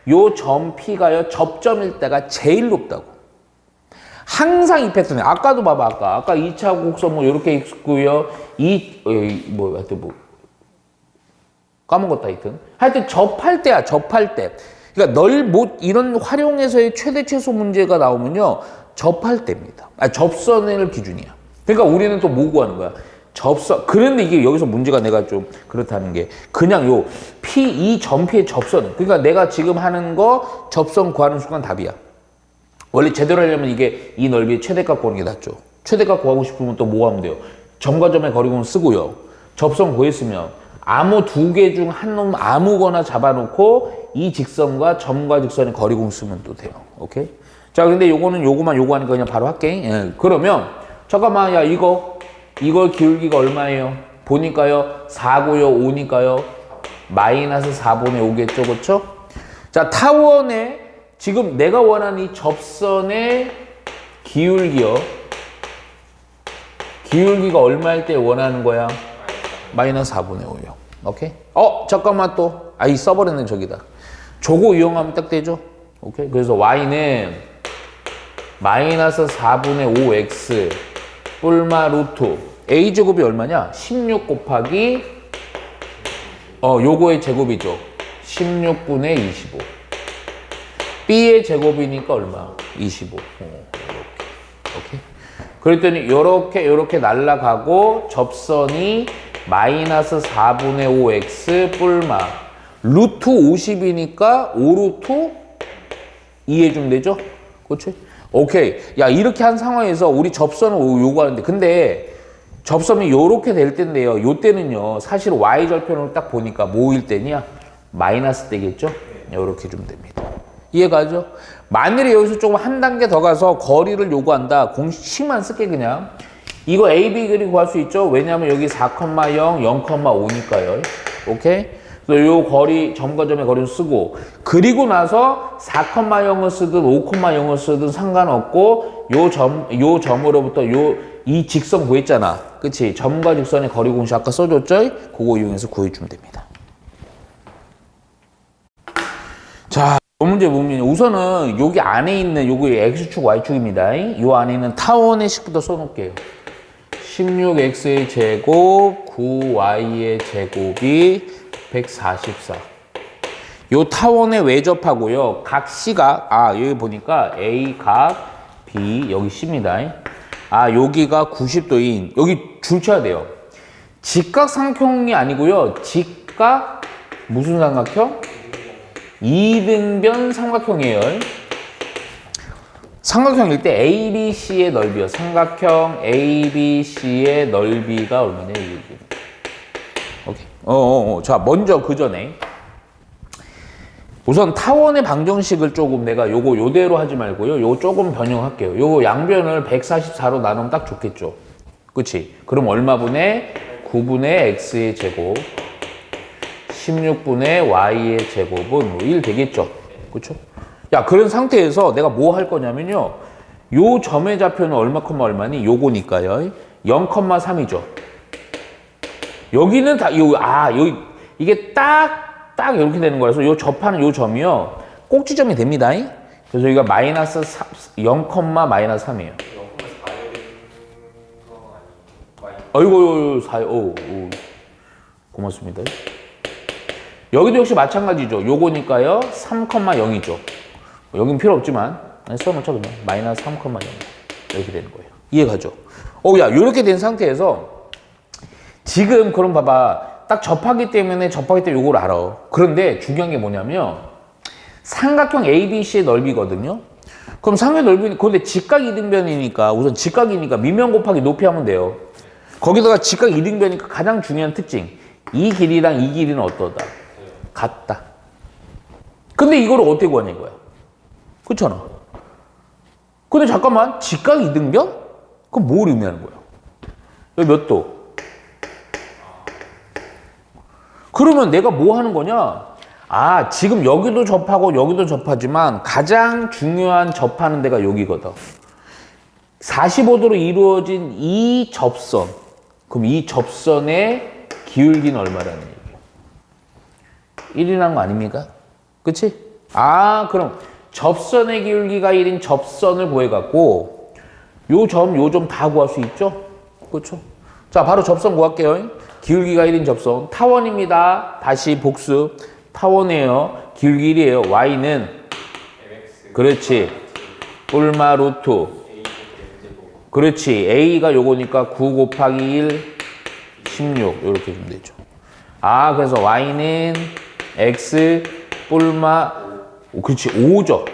요 점 P가요 접점일 때가 제일 높다고. 항상 이 패턴이야. 아까도 봐봐. 아까 2차 곡선 뭐 이렇게 있고요. 하여튼 까먹었다 하여튼 접할 때야. 접할 때. 그러니까 이런 활용에서의 최대 최소 문제가 나오면요. 접할 때입니다. 접선을 기준이야. 그러니까 우리는 또 뭐 구하는 거야? 접선. 그런데 이게 여기서 문제가 내가 좀 그렇다는 게 그냥 이 점 P의 접선. 그러니까 내가 지금 하는 거 접선 구하는 순간 답이야. 원래 제대로 하려면 이게 이 넓이의 최대값 구하는 게 낫죠. 최대값 구하고 싶으면 또 뭐 하면 돼요? 점과 점의 거리공을 쓰고요. 접선 구했으면 아무 두 개 중 한 놈 아무거나 잡아놓고 이 직선과 점과 직선의 거리공 쓰면 또 돼요. 오케이? 자, 근데 요거만 요구하니까 그냥 바로 할게. 예. 그러면 잠깐만, 야 이거 기울기가 얼마예요? 보니까요 4고요 5니까요 마이너스 4분의 5겠죠, 그렇죠? 자, 타원의 지금 내가 원하는 이 접선의 기울기요. 기울기가 얼마일 때 원하는 거야? 마이너스 4분의 5요. 오케이? 잠깐만 또. 써버렸네, 저기다. 저거 이용하면 딱 되죠? 오케이? 그래서 y는 마이너스 4분의 5x 뿔마 루트 a제곱이 얼마냐? 16 곱하기 요거의 제곱이죠. 16분의 25. b의 제곱이니까 얼마? 25. 오케이. 그랬더니 요렇게 날아가고 접선이 마이너스 4분의 5x 뿔마 루트 50이니까 5루트 2 해주면 되죠? 그렇지? 오케이. 야, 이렇게 한 상황에서 우리 접선을 요구하는데 근데 접선이 요렇게 될 때인데요. 요 때는요. 사실 y절편으로 딱 보니까 뭐일 때냐? 마이너스 때겠죠? 요렇게 주면 됩니다. 이해가죠? 만일에 여기서 조금 한 단계 더 가서 거리를 요구한다. 공식만 쓸게 그냥. 이거 A, B 그리 구할 수 있죠? 왜냐하면 여기 4,0, 0,5니까요. 오케이? 그래서 요 거리, 점과 점의 거리를 쓰고 그리고 나서 4,0을 쓰든 5,0을 쓰든 상관없고 요 점으로부터 이 직선 구했잖아. 그치? 점과 직선의 거리 공식 아까 써줬죠? 그거 이용해서 구해주면 됩니다. 자, 이 문제 보면 우선은 여기 안에 있는 요게 X축, Y축입니다. 요 안에 있는 타원의 식부터 써놓을게요. 16X의 제곱, 9Y의 제곱이 144. 요 타원의 외접하고요. 각 C가, 여기 보니까 A 각 B, 여기 C입니다. 여기가 90도인, 여기 줄 쳐야 돼요. 직각삼각형이 아니고요. 직각, 무슨 삼각형? 이등변 삼각형이에요. 삼각형일 때 ABC의 넓이요. 삼각형 ABC의 넓이가 얼마냐 이게. 오케이. 자, 먼저 그 전에 우선 타원의 방정식을 조금 내가 요대로 하지 말고요. 요 조금 변형할게요. 요 양변을 144로 나누면 딱 좋겠죠. 그치? 그럼 얼마분의 9분의 x의 제곱 16분의 y의 제곱은 1 되겠죠. 그쵸? 야, 그런 상태에서 내가 뭐 할 거냐면요. 요 점의 좌표는 얼마, 얼마니? 요거니까요. 0,3이죠. 여기는 다, 여기, 이게 딱 이렇게 되는 거라서 요 접하는 요 점이요. 꼭지점이 됩니다. 그래서 여기가 마이너스 0,-3이에요. 아이고, 4, 고맙습니다. 여기도 역시 마찬가지죠. 요거니까요. 3,0이죠. 여긴 필요 없지만 써놓자 그냥. 마이너스 3,0 이렇게 되는 거예요. 이해가죠? 야, 요렇게 된 상태에서 지금 그럼 봐봐. 딱 접하기 때문에 요걸 알아. 그런데 중요한 게 뭐냐면 삼각형 ABC의 넓이거든요. 그럼 삼각형 넓이, 근데 직각 이등변이니까 우선 직각이니까 밑면 곱하기 높이 하면 돼요. 거기다가 직각 이등변이니까 가장 중요한 특징. 이 길이랑 이 길이는 어떠다? 같다. 근데 이거를 어떻게 구하냐 이거야. 그렇잖아. 근데 잠깐만, 직각 이등변? 그럼 뭘 의미하는 거야? 여기 몇 도? 그러면 내가 뭐 하는 거냐? 아, 지금 여기도 접하고 여기도 접하지만 가장 중요한 접하는 데가 여기거든. 45도로 이루어진 이 접선. 그럼 이 접선의 기울기는 얼마라는 얘기예요? 1이라는 거 아닙니까? 그치? 아, 그럼 접선의 기울기가 1인 접선을 구해갖고 요 점 다 구할 수 있죠? 그렇죠? 자, 바로 접선 구할게요. 기울기가 1인 접선. 타원입니다. 다시 복습. 타원이에요. 기울기 1이에요. y는
mx
그렇지. 뿔마 루트.
a m제곱
그렇지. a가 요거니까 9 곱하기 1, 16. 이렇게 주면 되죠. 아, 그래서 y는 x 뿔마 그렇지. 5죠.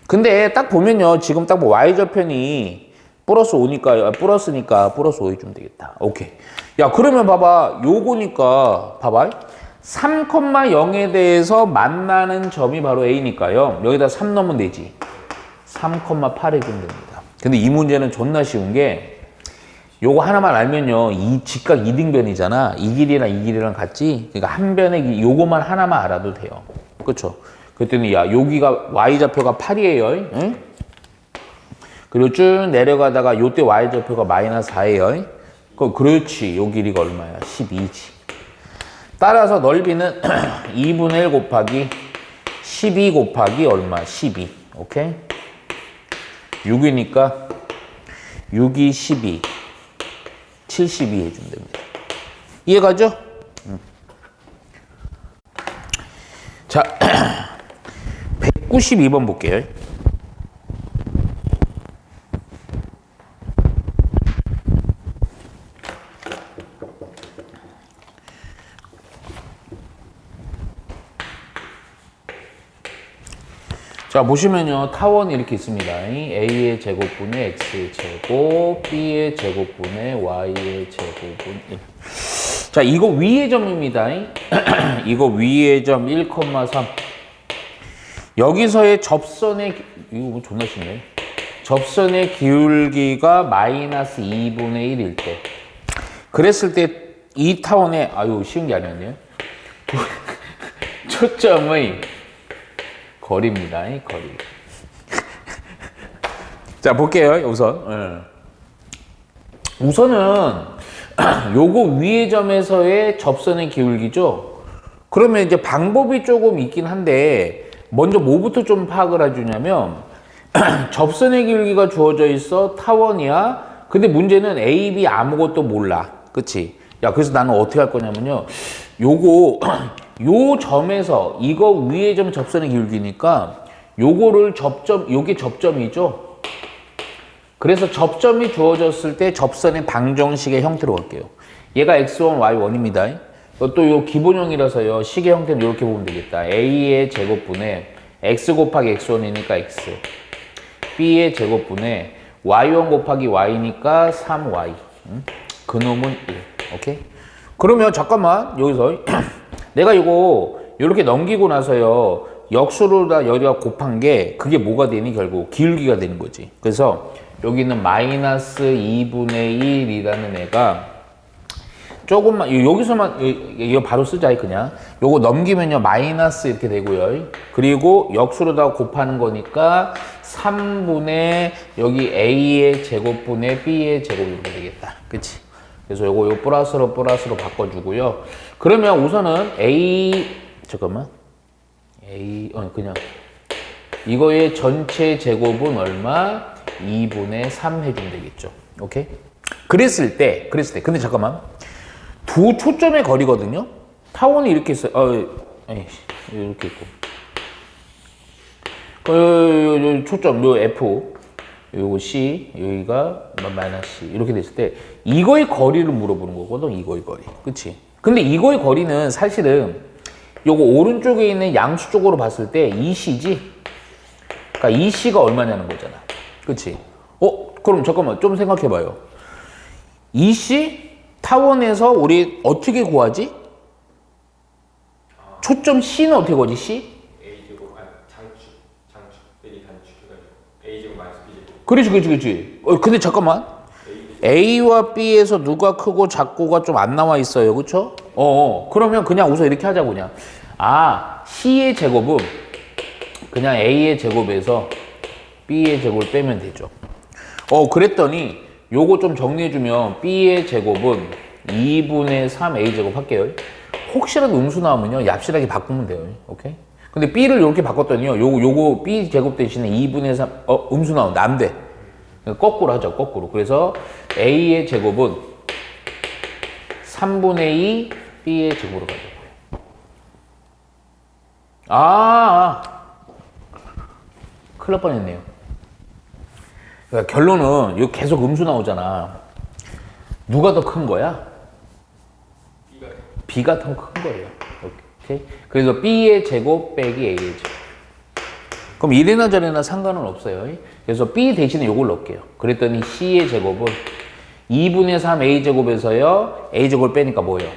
근데 딱 보면요. 지금 딱 뭐 y절편이 플러스 5니까, 플러스니까 플러스 5 해주면 되겠다. 오케이. 야, 그러면 봐봐. 요거니까, 봐봐. 3,0에 대해서 만나는 점이 바로 A니까요. 여기다 3 넣으면 되지. 3,8 해주면 됩니다. 근데 이 문제는 존나 쉬운 게 요거 하나만 알면요. 이 직각 2등변이잖아. 이 길이랑 이 길이랑 같지? 그러니까 한 변의 길이, 요거만 하나만 알아도 돼요. 그쵸? 그랬더니 야, 여기가 Y좌표가 8이에요. 응? 그리고 쭉 내려가다가 요때 Y좌표가 마이너스 4예요. 그렇지. 요 길이가 얼마야? 12지. 따라서 넓이는 2분의 1 곱하기 12 곱하기 얼마? 12. 오케이? 6이니까 6이 12. 72 해주면 됩니다. 이해가죠? 자, 192번 볼게요. 자, 보시면요. 타원이 이렇게 있습니다. A의 제곱분의 X의 제곱, B의 제곱분의 Y의 제곱분 1. 자, 이거 위의 점입니다. 이거 위의 점 1,3. 여기서의 접선의, 이거 뭐 존나 쉽네. 접선의 기울기가 마이너스 2분의 1일 때. 그랬을 때 이 타원의, 아유, 쉬운 게 아니었네요. 초점의 거리입니다. 거리. 자, 볼게요. 우선. 우선은 요거 위의 점에서의 접선의 기울기죠. 그러면 이제 방법이 조금 있긴 한데 먼저 뭐부터 좀 파악을 해주냐면 접선의 기울기가 주어져 있어. 타원이야. 근데 문제는 A, B 아무것도 몰라. 그치? 야, 그래서 나는 어떻게 할 거냐면요. 요거 요 점에서 이거 위의 점 접선의 기울기니까 요거를 요게 접점이죠. 그래서 접점이 주어졌을 때 접선의 방정식의 형태로 갈게요. 얘가 x1, y1입니다. 또 요 기본형이라서요. 식의 형태는 이렇게 보면 되겠다. a의 제곱분의 x 곱하기 x1이니까 x, b의 제곱분의 y1 곱하기 y니까 3y. 그놈은 1. 오케이? 그러면 잠깐만 여기서 내가 이거 이렇게 넘기고 나서요. 역수로다 여기가 곱한 게 그게 뭐가 되니? 결국 기울기가 되는 거지. 그래서 여기는 마이너스 2분의 1이라는 애가 조금만 여기서만 이거 바로 쓰자. 그냥 요거 넘기면요 마이너스 이렇게 되고요. 그리고 역수로다 곱하는 거니까 3분의 여기 A의 제곱분의 B의 제곱이 되겠다. 그치? 그래서 요거 플러스로 바꿔주고요. 그러면 우선은 잠깐만. 그냥 이거의 전체 제곱은 얼마? 2분의 3 해주면 되겠죠. 오케이? 그랬을 때 근데 잠깐만. 두 초점의 거리거든요. 타원이 이렇게 있어요. 이렇게 있고. 초점, 요 F, 요거 C, 여기가 마이너스 C 이렇게 됐을 때 이거의 거리를 물어보는 거거든. 이거의 거리. 그치? 근데 이거의 거리는 사실은 요거 오른쪽에 있는 양수 쪽으로 봤을 때 EC지? 그러니까 EC가 얼마냐는 거잖아. 그치? 그럼 잠깐만 좀 생각해봐요. EC 타원에서 우리 어떻게 구하지? 초점 C는 어떻게 구하지? C?
a 제곱 장축 빼기 단축 해가지고 a 제곱 마이너스 b 제곱
그렇지. 근데 잠깐만. A와 B에서 누가 크고 작고가 좀 안 나와 있어요. 그쵸? 그러면 그냥 우선 이렇게 하자고, 그냥. C의 제곱은 그냥 A의 제곱에서 B의 제곱을 빼면 되죠. 그랬더니 요거 좀 정리해주면 B의 제곱은 2분의 3A 제곱 할게요. 혹시라도 음수 나오면요, 얍실하게 바꾸면 돼요. 오케이? 근데 B를 이렇게 바꿨더니요, 요거 B 제곱 대신에 2분의 3, 음수 나온다. 안 돼. 거꾸로 하죠, 거꾸로. 그래서 A의 제곱은 3분의 2 B의 제곱으로 가자고요. 큰일 날 뻔했네요. 그러니까 결론은 이거 계속 음수 나오잖아. 누가 더 큰 거야? B가 더 큰 거예요. 오케이? 그래서 B의 제곱 빼기 A의 제곱. 그럼 이래나 저래나 상관은 없어요. 그래서 B 대신에 요걸 넣을게요. 그랬더니 C의 제곱은 2분의 3 A 제곱에서요, A 제곱을 빼니까 뭐예요?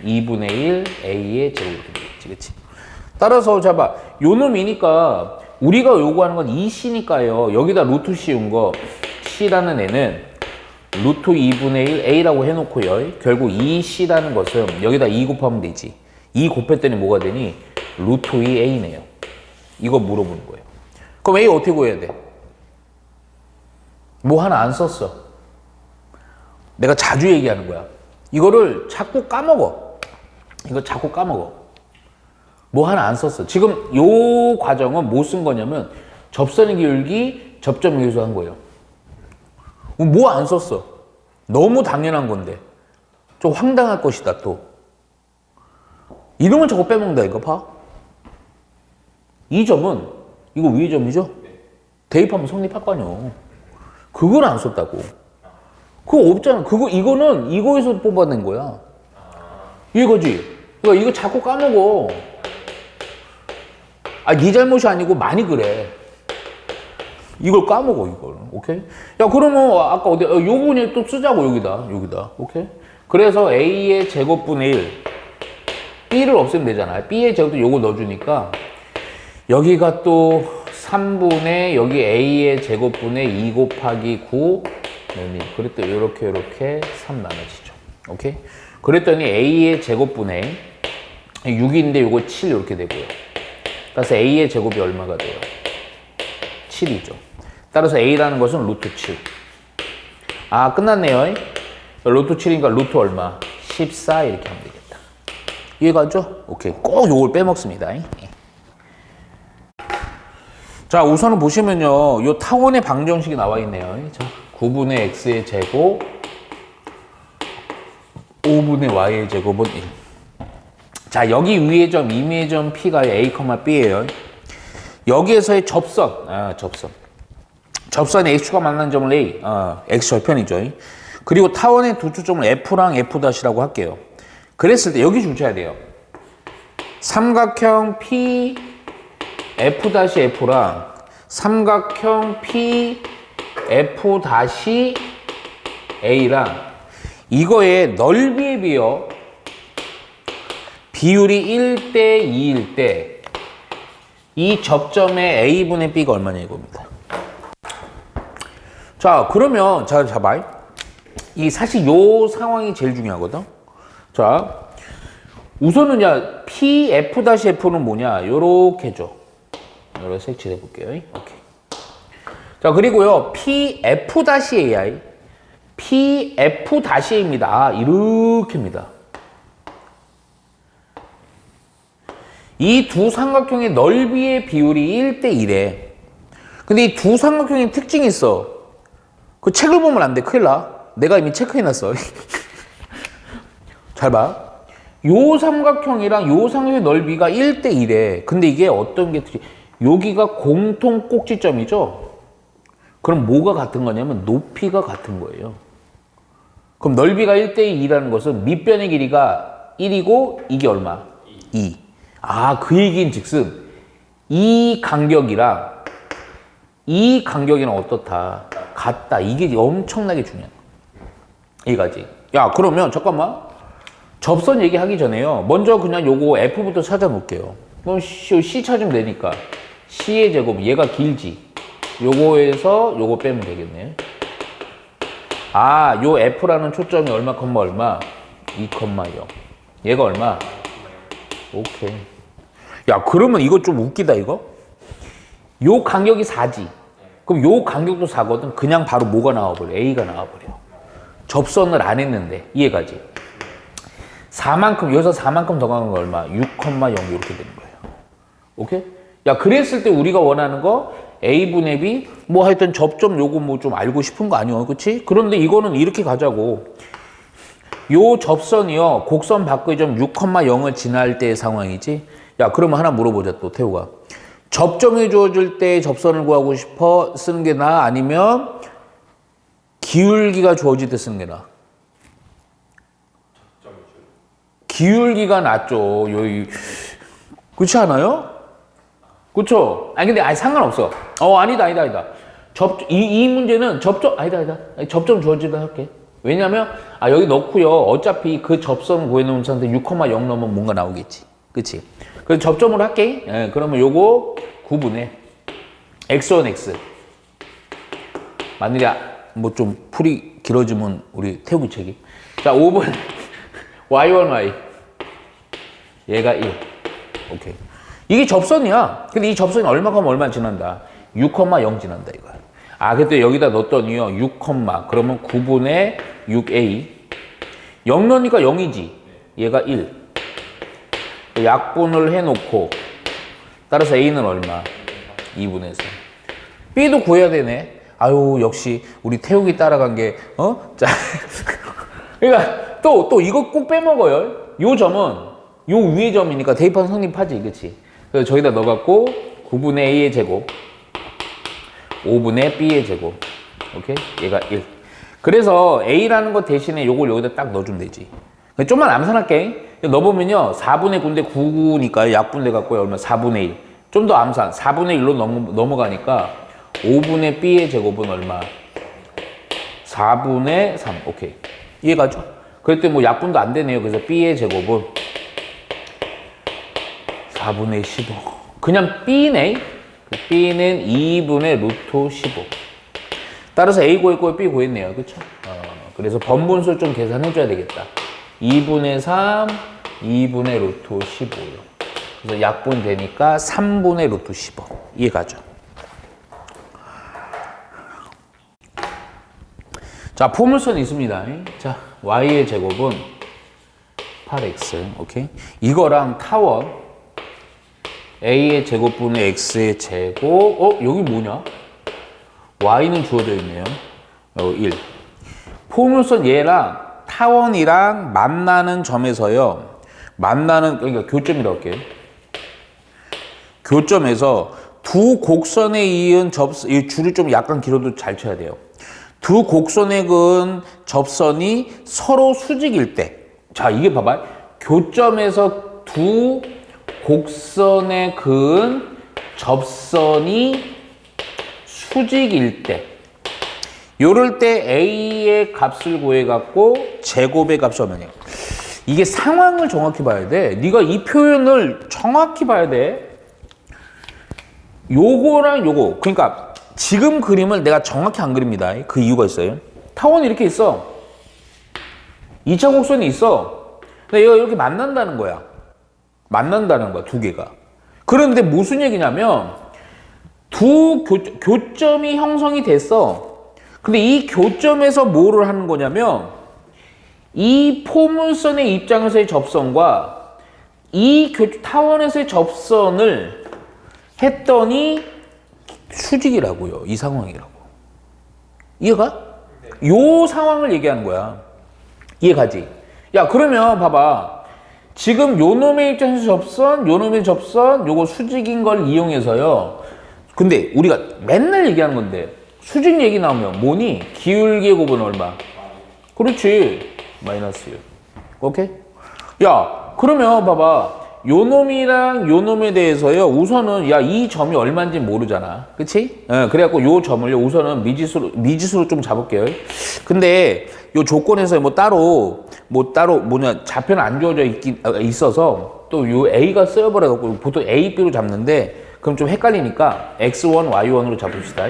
2분의 1 A의 제곱 이렇게 되겠지, 그치? 따라서 잡아. 요 놈이니까 우리가 요구하는 건 2C니까요. 여기다 루트 씌운 거 C라는 애는 루트 2분의 1 A라고 해놓고요. 결국 2C라는 것은 여기다 2 곱하면 되지. 2 곱했더니 뭐가 되니? 루트 2A네요. 이거 물어보는 거예요. 그럼 A 어떻게 구해야 돼? 뭐 하나 안 썼어. 내가 자주 얘기하는 거야. 이거를 자꾸 까먹어. 이거 자꾸 까먹어. 뭐 하나 안 썼어. 지금 요 과정은 뭐 쓴 거냐면 접선의 기울기, 접점 계수 한 거예요. 뭐 안 썼어. 너무 당연한 건데. 좀 황당할 것이다 또. 이런 건 자꾸 빼먹는다 이거 봐. 이 점은 이거 위의 점이죠? 대입하면 성립할 거 아니야. 그걸 안 썼다고. 그거 없잖아. 이거는 이거에서 뽑아낸 거야. 이거지. 그러니까 이거 자꾸 까먹어. 네 잘못이 아니고 많이 그래. 이걸 까먹어, 이걸. 오케이? 야, 그러면 아까 어디, 요 부분에 또 쓰자고, 여기다. 오케이? 그래서 A의 제곱분의 1. B를 없애면 되잖아요. B의 제곱도 요거 넣어주니까 여기가 또 3분의 여기 A의 제곱분의 2 곱하기 9 그랬더니 요렇게 3 나눠지죠. 오케이? 그랬더니 A의 제곱분의 6인데 요거 7 이렇게 되고요. 따라서 A의 제곱이 얼마가 돼요? 7이죠. 따라서 A라는 것은 루트 7. 끝났네요. 루트 7이니까 루트 얼마? 14 이렇게 하면 되겠다. 이해가죠? 오케이. 꼭 요걸 빼먹습니다. 자, 우선은 보시면요. 요 타원의 방정식이 나와 있네요. 자, 9분의 x의 제곱 5분의 y의 제곱은 1. 자, 여기 위의 점, 임의의 점 P가 A, B예요. 여기에서의 접선, 접선의 x축과 만나는 점을 A, x절편이죠. 그리고 타원의 두 축점을 F랑 F'라고 할게요. 그랬을 때 여기 주셔야 돼요. 삼각형 P, F-F랑 삼각형 P, F-A랑 이거의 넓이에 비해 비율이 1대 2일 때 이 접점의 A분의 B가 얼마냐 이겁니다. 자, 그러면 자, 봐요. 사실 요 상황이 제일 중요하거든. 자, 우선은 P, F-F는 뭐냐? 요렇게 줘. 요렇게 색칠해 볼게요. 오케이. 자, 그리고요. P, F-AI. P, F-A입니다. 이렇게입니다. 이 두 삼각형의 넓이의 비율이 1대 1에. 근데 이 두 삼각형의 특징이 있어. 그 책을 보면 안 돼. 큰일 나. 내가 이미 체크해놨어. 잘 봐. 요 삼각형이랑 요 삼각형의 넓이가 1대 1에. 근데 이게 어떤 게 특징? 여기가 공통 꼭지점이죠? 그럼 뭐가 같은 거냐면 높이가 같은 거예요. 그럼 넓이가 1대 2라는 것은 밑변의 길이가 1이고 이게 얼마? 2. 그 얘기인 즉슨 이 간격이랑 어떻다? 같다. 이게 엄청나게 중요한 거야. 이거지. 야, 그러면 잠깐만. 접선 얘기하기 전에요. 먼저 그냥 요거 F부터 찾아 놓을게요. 그럼 C 찾으면 되니까. C의 제곱, 얘가 길지. 요거에서 요거 빼면 되겠네. 아, 요 F라는 초점이 얼마, 얼마? 2,0. 얘가 얼마? 오케이. 야, 그러면 이거 좀 웃기다, 이거? 요 간격이 4지. 그럼 요 간격도 4거든. 그냥 바로 뭐가 나와버려? A가 나와버려. 접선을 안 했는데. 이해가지? 4만큼, 여기서 4만큼 더 가는 거 얼마? 6,0 이렇게 되는 거예요. 오케이? 야, 그랬을 때 우리가 원하는 거 A분의 B, 뭐 하여튼 접점 요거 뭐 좀 알고 싶은 거 아니야, 그치? 그런데 이거는 이렇게 가자고. 요 접선이요, 곡선 밖의 점 6,0을 지날 때의 상황이지? 야, 그러면 하나 물어보자, 또, 태우가. 접점이 주어질 때 접선을 구하고 싶어 쓰는 게 나아? 아니면 기울기가 주어질 때 쓰는 게 나아? 기울기가 낫죠. 여기. 그렇지 않아요? 그쵸? 아니, 근데, 상관없어. 아니다. 이 문제는 아니다. 접점 주어지다 할게. 왜냐면, 여기 넣고요. 어차피 그 접선 구해놓은 상태 6,0 넘으면 뭔가 나오겠지. 그치? 그래서 접점으로 할게. 예, 그러면 요거 9분의 x1, x. 만일에 뭐 좀 풀이 길어지면 우리 태우기 책임. 자, 5분 y1, y. 얘가 1. 오케이. 이게 접선이야. 근데 이 접선이 얼마 지난다? 6,0 지난다, 이거야. 그때 여기다 넣었더니요. 6, 그러면 9분의 6a. 0 넣으니까 0이지. 얘가 1. 약분을 해놓고, 따라서 a는 얼마? 2분의 3. b도 구해야 되네. 아유, 역시 우리 태욱이 따라간 게, 자. 그러니까 또 이거 꼭 빼먹어요. 요 점은 요 위의 점이니까 대입한 성립하지, 그치? 그래서 저기다 넣어갖고 9분의 a의 제곱, 5분의 b의 제곱. 오케이? 얘가 1. 그래서 a라는 거 대신에 요걸 여기다 딱 넣어주면 되지. 좀만 암산할게. 넣어보면요, 4분의 9인데 9니까 약분돼 갖고 얼마? 4분의 1. 좀 더 암산. 4분의 1로 넘어가니까 5분의 b의 제곱은 얼마? 4분의 3. 오케이. 이해가죠? 그럴 때 뭐 약분도 안 되네요. 그래서 b의 제곱은 4분의 15. 그냥 b네. b는 2분의 루트 15. 따라서 a 구했고 b 구했네요. 그쵸? 그래서 번분수 좀 계산해줘야 되겠다. 2분의 3, 2분의 루트 15요. 그래서 약분 되니까 3분의 루트 15. 이해가죠? 자, 포물선이 있습니다. 자, y의 제곱은 8x. 오케이? 이거랑 타원 a의 제곱분의 x의 제곱. 여기 뭐냐? y는 주어져 있네요. 1. 포물선 얘랑 타원이랑 만나는 점에서요. 그러니까 교점이라고 할게요. 교점에서 두 곡선에 이은 이 줄이 좀 약간 길어도 잘 쳐야 돼요. 두 곡선에 그은 접선이 서로 수직일 때. 자, 이게 봐봐. 교점에서 두 곡선에 그은 접선이 수직일 때. 요럴 때 a의 값을 구해갖고 제곱의 값을 얼마냐. 이게 상황을 정확히 봐야 돼. 네가 이 표현을 정확히 봐야 돼. 요거랑 요거. 그러니까 지금 그림을 내가 정확히 안 그립니다. 그 이유가 있어요. 타원이 이렇게 있어. 2차 곡선이 있어. 근데 얘가 이렇게 만난다는 거야. 두 개가. 그런데 무슨 얘기냐면 두 교점이 형성이 됐어. 근데 이 교점에서 뭐를 하는 거냐면 이 포물선의 입장에서의 접선과 이 타원에서의 접선을 했더니 수직이라고요. 이 상황이라고. 이해가? 요 상황을 얘기하는 거야. 이해가지? 야, 그러면 봐봐. 지금 요 놈의 입장에서 접선, 요 놈의 접선, 요거 수직인 걸 이용해서요. 근데 우리가 맨날 얘기하는 건데 수직 얘기 나오면 뭐니? 기울기의 곱은 얼마? 그렇지. 마이너스 1. 오케이? 야, 그러면 봐봐. 요 놈이랑 요 놈에 대해서요. 우선은 이 점이 얼마인지 모르잖아. 그치? 그래갖고 요 점을요. 우선은 미지수로 좀 잡을게요. 근데 요 조건에서 따로 좌표는 안 주어져 있어서 또 요 A가 쓰여버려갖고 보통 A, B로 잡는데 그럼 좀 헷갈리니까 x1, y1으로 잡읍시다.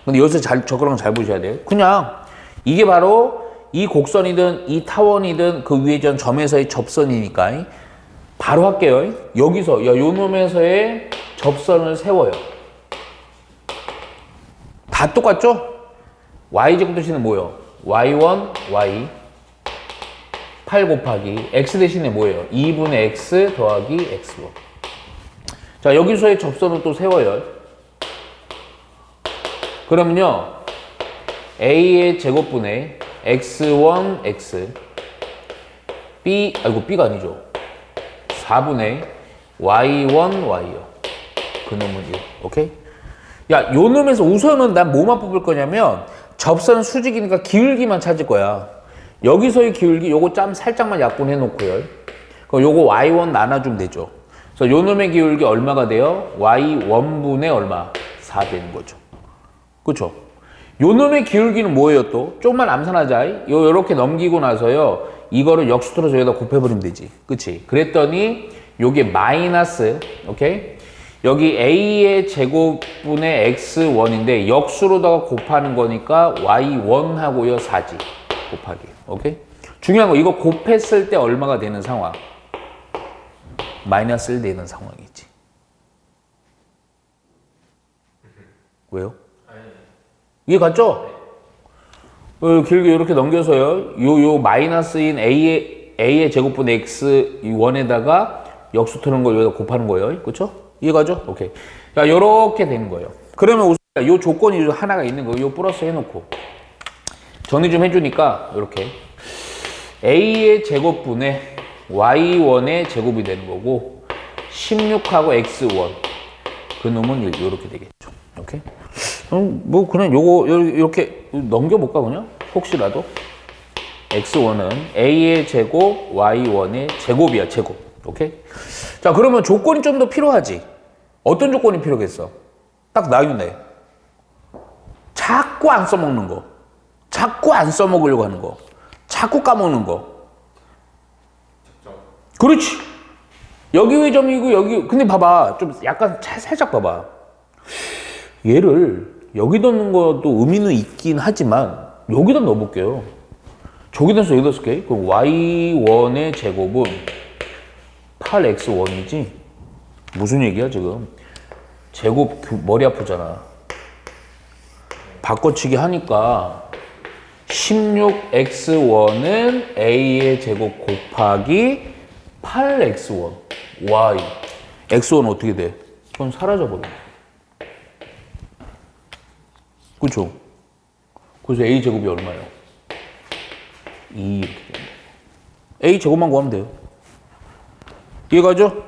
근데 여기서 저거랑 잘 보셔야 돼요. 그냥 이게 바로 이 곡선이든 이 타원이든 그 위에 전 점에서의 접선이니까 바로 할게요. 여기서 요 놈에서의 접선을 세워요. 다 똑같죠? y제곱 대신에 뭐예요? y1, y 8 곱하기 x 대신에 뭐예요? 2분의 x 더하기 x1. 자, 여기서의 접선을 또 세워요. 그러면요 a의 제곱분의 x1, x b가 아니죠. 4분의 y1, y요. 그놈은 1. 오케이? 야, 요 놈에서 우선은 난 뭐만 뽑을 거냐면 접선 수직이니까 기울기만 찾을 거야. 여기서의 기울기 요거 짬 살짝만 약분해 놓고요. 그럼 요거 y1 나눠주면 되죠. 그래서 요 놈의 기울기 얼마가 돼요? y1분의 얼마? 4 되는 거죠. 그쵸? 요 놈의 기울기는 뭐예요 또? 조금만 암산하자. 요렇게 넘기고 나서요. 이거를 역수틀어서 여기다 곱해버리면 되지. 그치? 그랬더니 요게 마이너스, 오케이? 여기 a의 제곱분의 x1인데 역수로다가 곱하는 거니까 y1하고요 4지. 곱하기. 오케이? 중요한 거 이거 곱했을 때 얼마가 되는 상황? 마이너스 1 되는 상황이지. 왜요? 이해 갔죠? 길게 이렇게 넘겨서요. 요 마이너스인 a의 제곱분의 x1에다가 역수 트는 걸 여기다 곱하는 거예요. 그쵸? 이해 가죠? 오케이. 자, 요렇게 되는 거예요. 그러면 우선 요 조건이 하나가 있는 거예요. 요 플러스 해놓고. 정리 좀 해주니까, 요렇게. a의 제곱분의 y1의 제곱이 되는 거고, 16하고 x1. 그 놈은 1. 요렇게 되겠죠. 오케이? 뭐 그냥 요거 이렇게 넘겨볼까 그냥? 혹시라도 x1은 a의 제곱 y1의 제곱이야. 제곱. 오케이? 자, 그러면 조건이 좀 더 필요하지. 어떤 조건이 필요겠어? 딱 나윤네. 자꾸 안 써먹는 거, 자꾸 안 써먹으려고 하는 거, 자꾸 까먹는 거. 그렇지. 여기 왜 점이고 여기. 근데 봐봐, 좀 약간 살짝 봐봐. 얘를 여기다 넣는 것도 의미는 있긴 하지만 여기다 넣어볼게요. 저기다 넣어서 여기다 쓸게. 그럼 y1의 제곱은 8x1이지? 무슨 얘기야 지금? 제곱 머리 아프잖아. 바꿔치기 하니까 16x1은 a의 제곱 곱하기 8x1 y. x1 어떻게 돼? 그건 사라져버려. 그쵸? 그래서 a 제곱이 얼마예요? 2 이렇게 됩니다. a 제곱만 구하면 돼요. 이해가죠?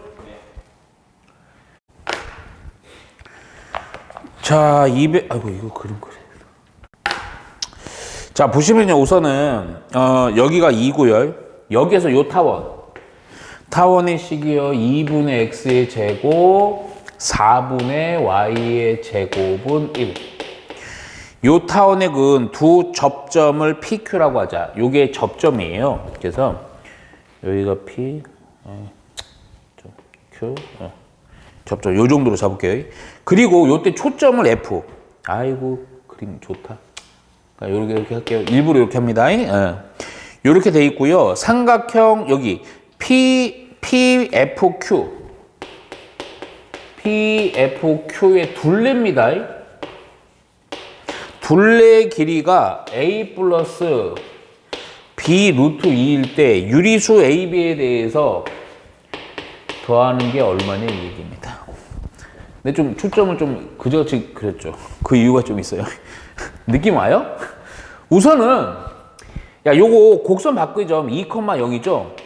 자, 200, 아이고, 이거 그림 그래. 자, 보시면요, 우선은, 여기가 2고요. 여기에서 요 타원의 식이요, 2분의 x의 제곱, 4분의 y의 제곱은 1. 요 타원의 근 두 접점을 PQ라고 하자. 요게 접점이에요. 그래서, 여기가 P, Q, 접점 요 정도로 잡을게요. 그리고 요때 초점을 F. 아이고 그림 좋다. 요렇게 이렇게 할게요. 일부러 이렇게 합니다. 요렇게 돼 있고요. 삼각형 여기 PFQ. PFQ의 둘레입니다. 둘레 길이가 A 플러스 B 루트 2일 때 유리수 AB에 대해서 더하는 게 얼마냐 이 얘기입니다. 근데 좀 초점을 좀 그저같이 그렸죠. 그 이유가 좀 있어요. 느낌 와요? 우선은 야 요거 곡선 바꾸기 점 2,0이죠.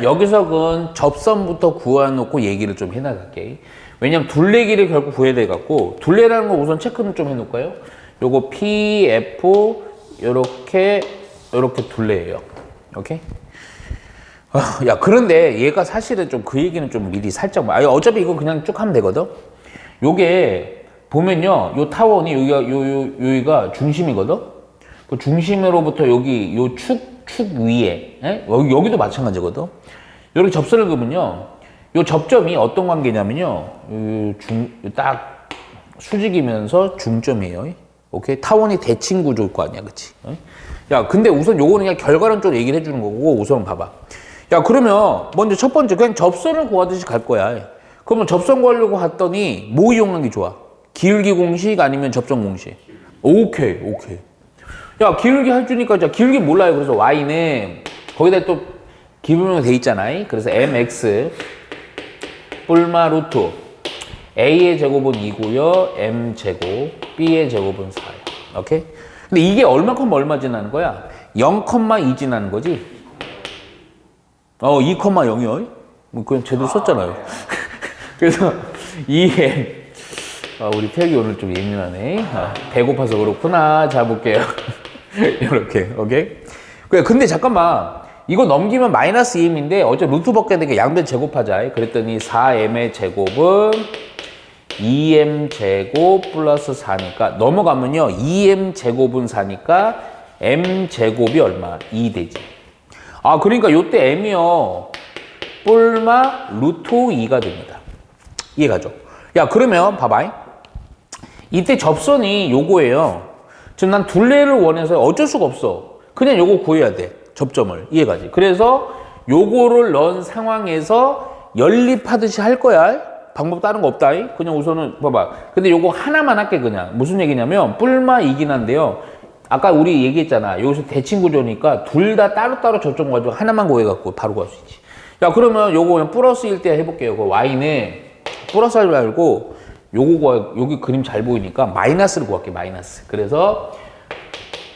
여기서 근 접선부터 구해놓고 얘기를 좀 해나갈게. 왜냐면 둘레 길이 결국 구해야 돼갖고 둘레라는 거 우선 체크는 좀 해놓을까요? 요거 PF 요렇게 둘레예요. 오케이? 야, 그런데 얘가 사실은 좀 그 얘기는 좀 미리 살짝, 어차피 이거 그냥 쭉 하면 되거든? 요게, 보면요, 요 타원이 여기가 중심이거든? 그 중심으로부터 여기, 축 위에, 여기도 마찬가지거든? 이렇게 접선을 그으면요, 요 접점이 어떤 관계냐면요. 딱 수직이면서 중점이에요. 오케이? 타원이 대칭 구조일 거 아니야, 그치? 야, 근데 우선 요거는 그냥 결과론적으로 얘기를 해주는 거고, 우선 봐봐. 야, 그러면 먼저 첫 번째, 그냥 접선을 구하듯이 갈 거야. 그러면 접선 구하려고 했더니 뭐 이용하는 게 좋아? 기울기 공식 아니면 접점 공식? 오케이. 야, 기울기 해주니까, 자, 기울기 몰라요. 그래서 y는 거기다 또 기울기가 돼 있잖아. 그래서 mx 뿔마 루트 a의 제곱은 2고요. m 제곱, b의 제곱은 4예요. 오케이? 근데 이게 얼마큼 얼마 지나는 거야? 0,2 지나는 거지? 2,0이요? 뭐 그냥 제대로 썼잖아요. 그래서 2m 우리 태욱이 오늘 좀 예민하네. 배고파서 그렇구나. 자, 볼게요. 이렇게, 오케이? 근데 잠깐만. 이거 넘기면 마이너스 2m인데, 어차피 루트 벗겨야 되니까 양변 제곱하자. 그랬더니 4m의 제곱은 2m 제곱 플러스 4니까, 넘어가면요. 2m 제곱은 4니까, m 제곱이 얼마? 2 되지. 아, 그러니까 요때 m이요. 뿔마 루트 2가 됩니다. 이해가죠? 야, 그러면 봐봐. 이때 접선이 요거예요. 지금 난 둘레를 원해서 어쩔 수가 없어. 그냥 요거 구해야 돼. 접점을. 이해가지? 그래서 요거를 넣은 상황에서 연립하듯이 할 거야. 방법 다른 거 없다. 그냥 우선은 봐봐. 근데 요거 하나만 할게 그냥. 무슨 얘기냐면 뿔마이긴 한데요. 아까 우리 얘기했잖아. 여기서 대칭 구조니까 둘 다 따로따로 접점 가지고 하나만 구해갖고 바로 구할 수 있지. 야, 그러면 요거 그냥 플러스일 때 해볼게요. 그 y는 플러스 하지 말고 요거 여기 그림 잘 보이니까 마이너스를 구할게. 마이너스. 그래서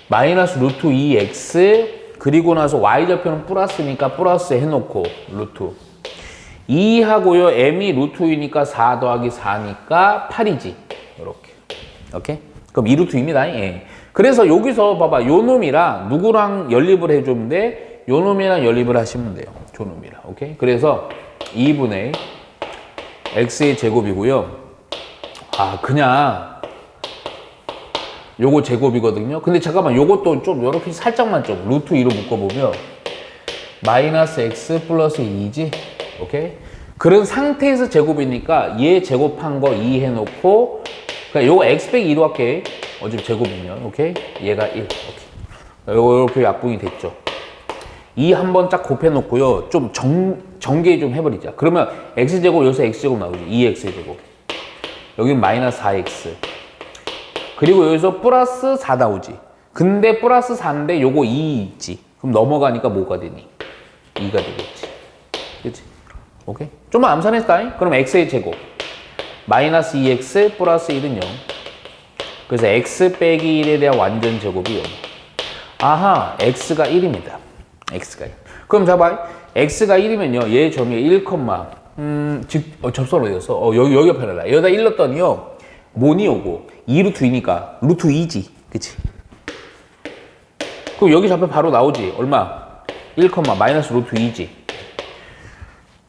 마이너스 루트 2x 그리고 나서 y좌표는 플러스니까 플러스 해놓고 루트 2하고요. m이 루트 2니까 4 더하기 4니까 8이지. 이렇게. 오케이? 그럼 2루트 2입니다. 예. 그래서 여기서 봐봐. 요 놈이랑 누구랑 연립을 해주면 돼? 요 놈이랑 연립을 하시면 돼요. 저 놈이랑. 오케이? 그래서 2분의 x의 제곱이고요. 아, 그냥 요거 제곱이거든요. 근데 잠깐만, 요것도 좀 요렇게 살짝만 좀 루트 2로 묶어보면 마이너스 x 플러스 2지. 오케이? 그런 상태에서 제곱이니까 얘 제곱한 거 2 해놓고, 그러니까 요거 x 빼기 2로 할게. 어차피 제곱이면. 오케이? 얘가 1. 오케이. 요렇게 약분이 됐죠. 2 한번 쫙 곱해놓고요. 좀 정계 좀 해버리자. 그러면 x제곱, 여기서 x제곱 나오지. 2x제곱. 여기는 마이너스 4x. 그리고 여기서 플러스 4 나오지. 근데 플러스 4인데 요거 2 있지. 그럼 넘어가니까 뭐가 되니? 2가 되겠지. 그치? 오케이? 좀만 암산했다. 그럼 x의 제곱. 마이너스 2x 플러스 1은 0. 그래서 x 빼기 1에 대한 완전 제곱이 0. 아하, x가 1입니다. x가 1. 그럼 잡아. x가 1이면요. 얘 점이 1, 접선으로 되었어. 여기 옆에 놔라. 여기다 1 넣었더니요. 뭐니 오고 2루트 2니까 루트 2지. 그치? 그럼 여기 좌표 바로 나오지. 얼마? 1, 마이너스 루트 2지.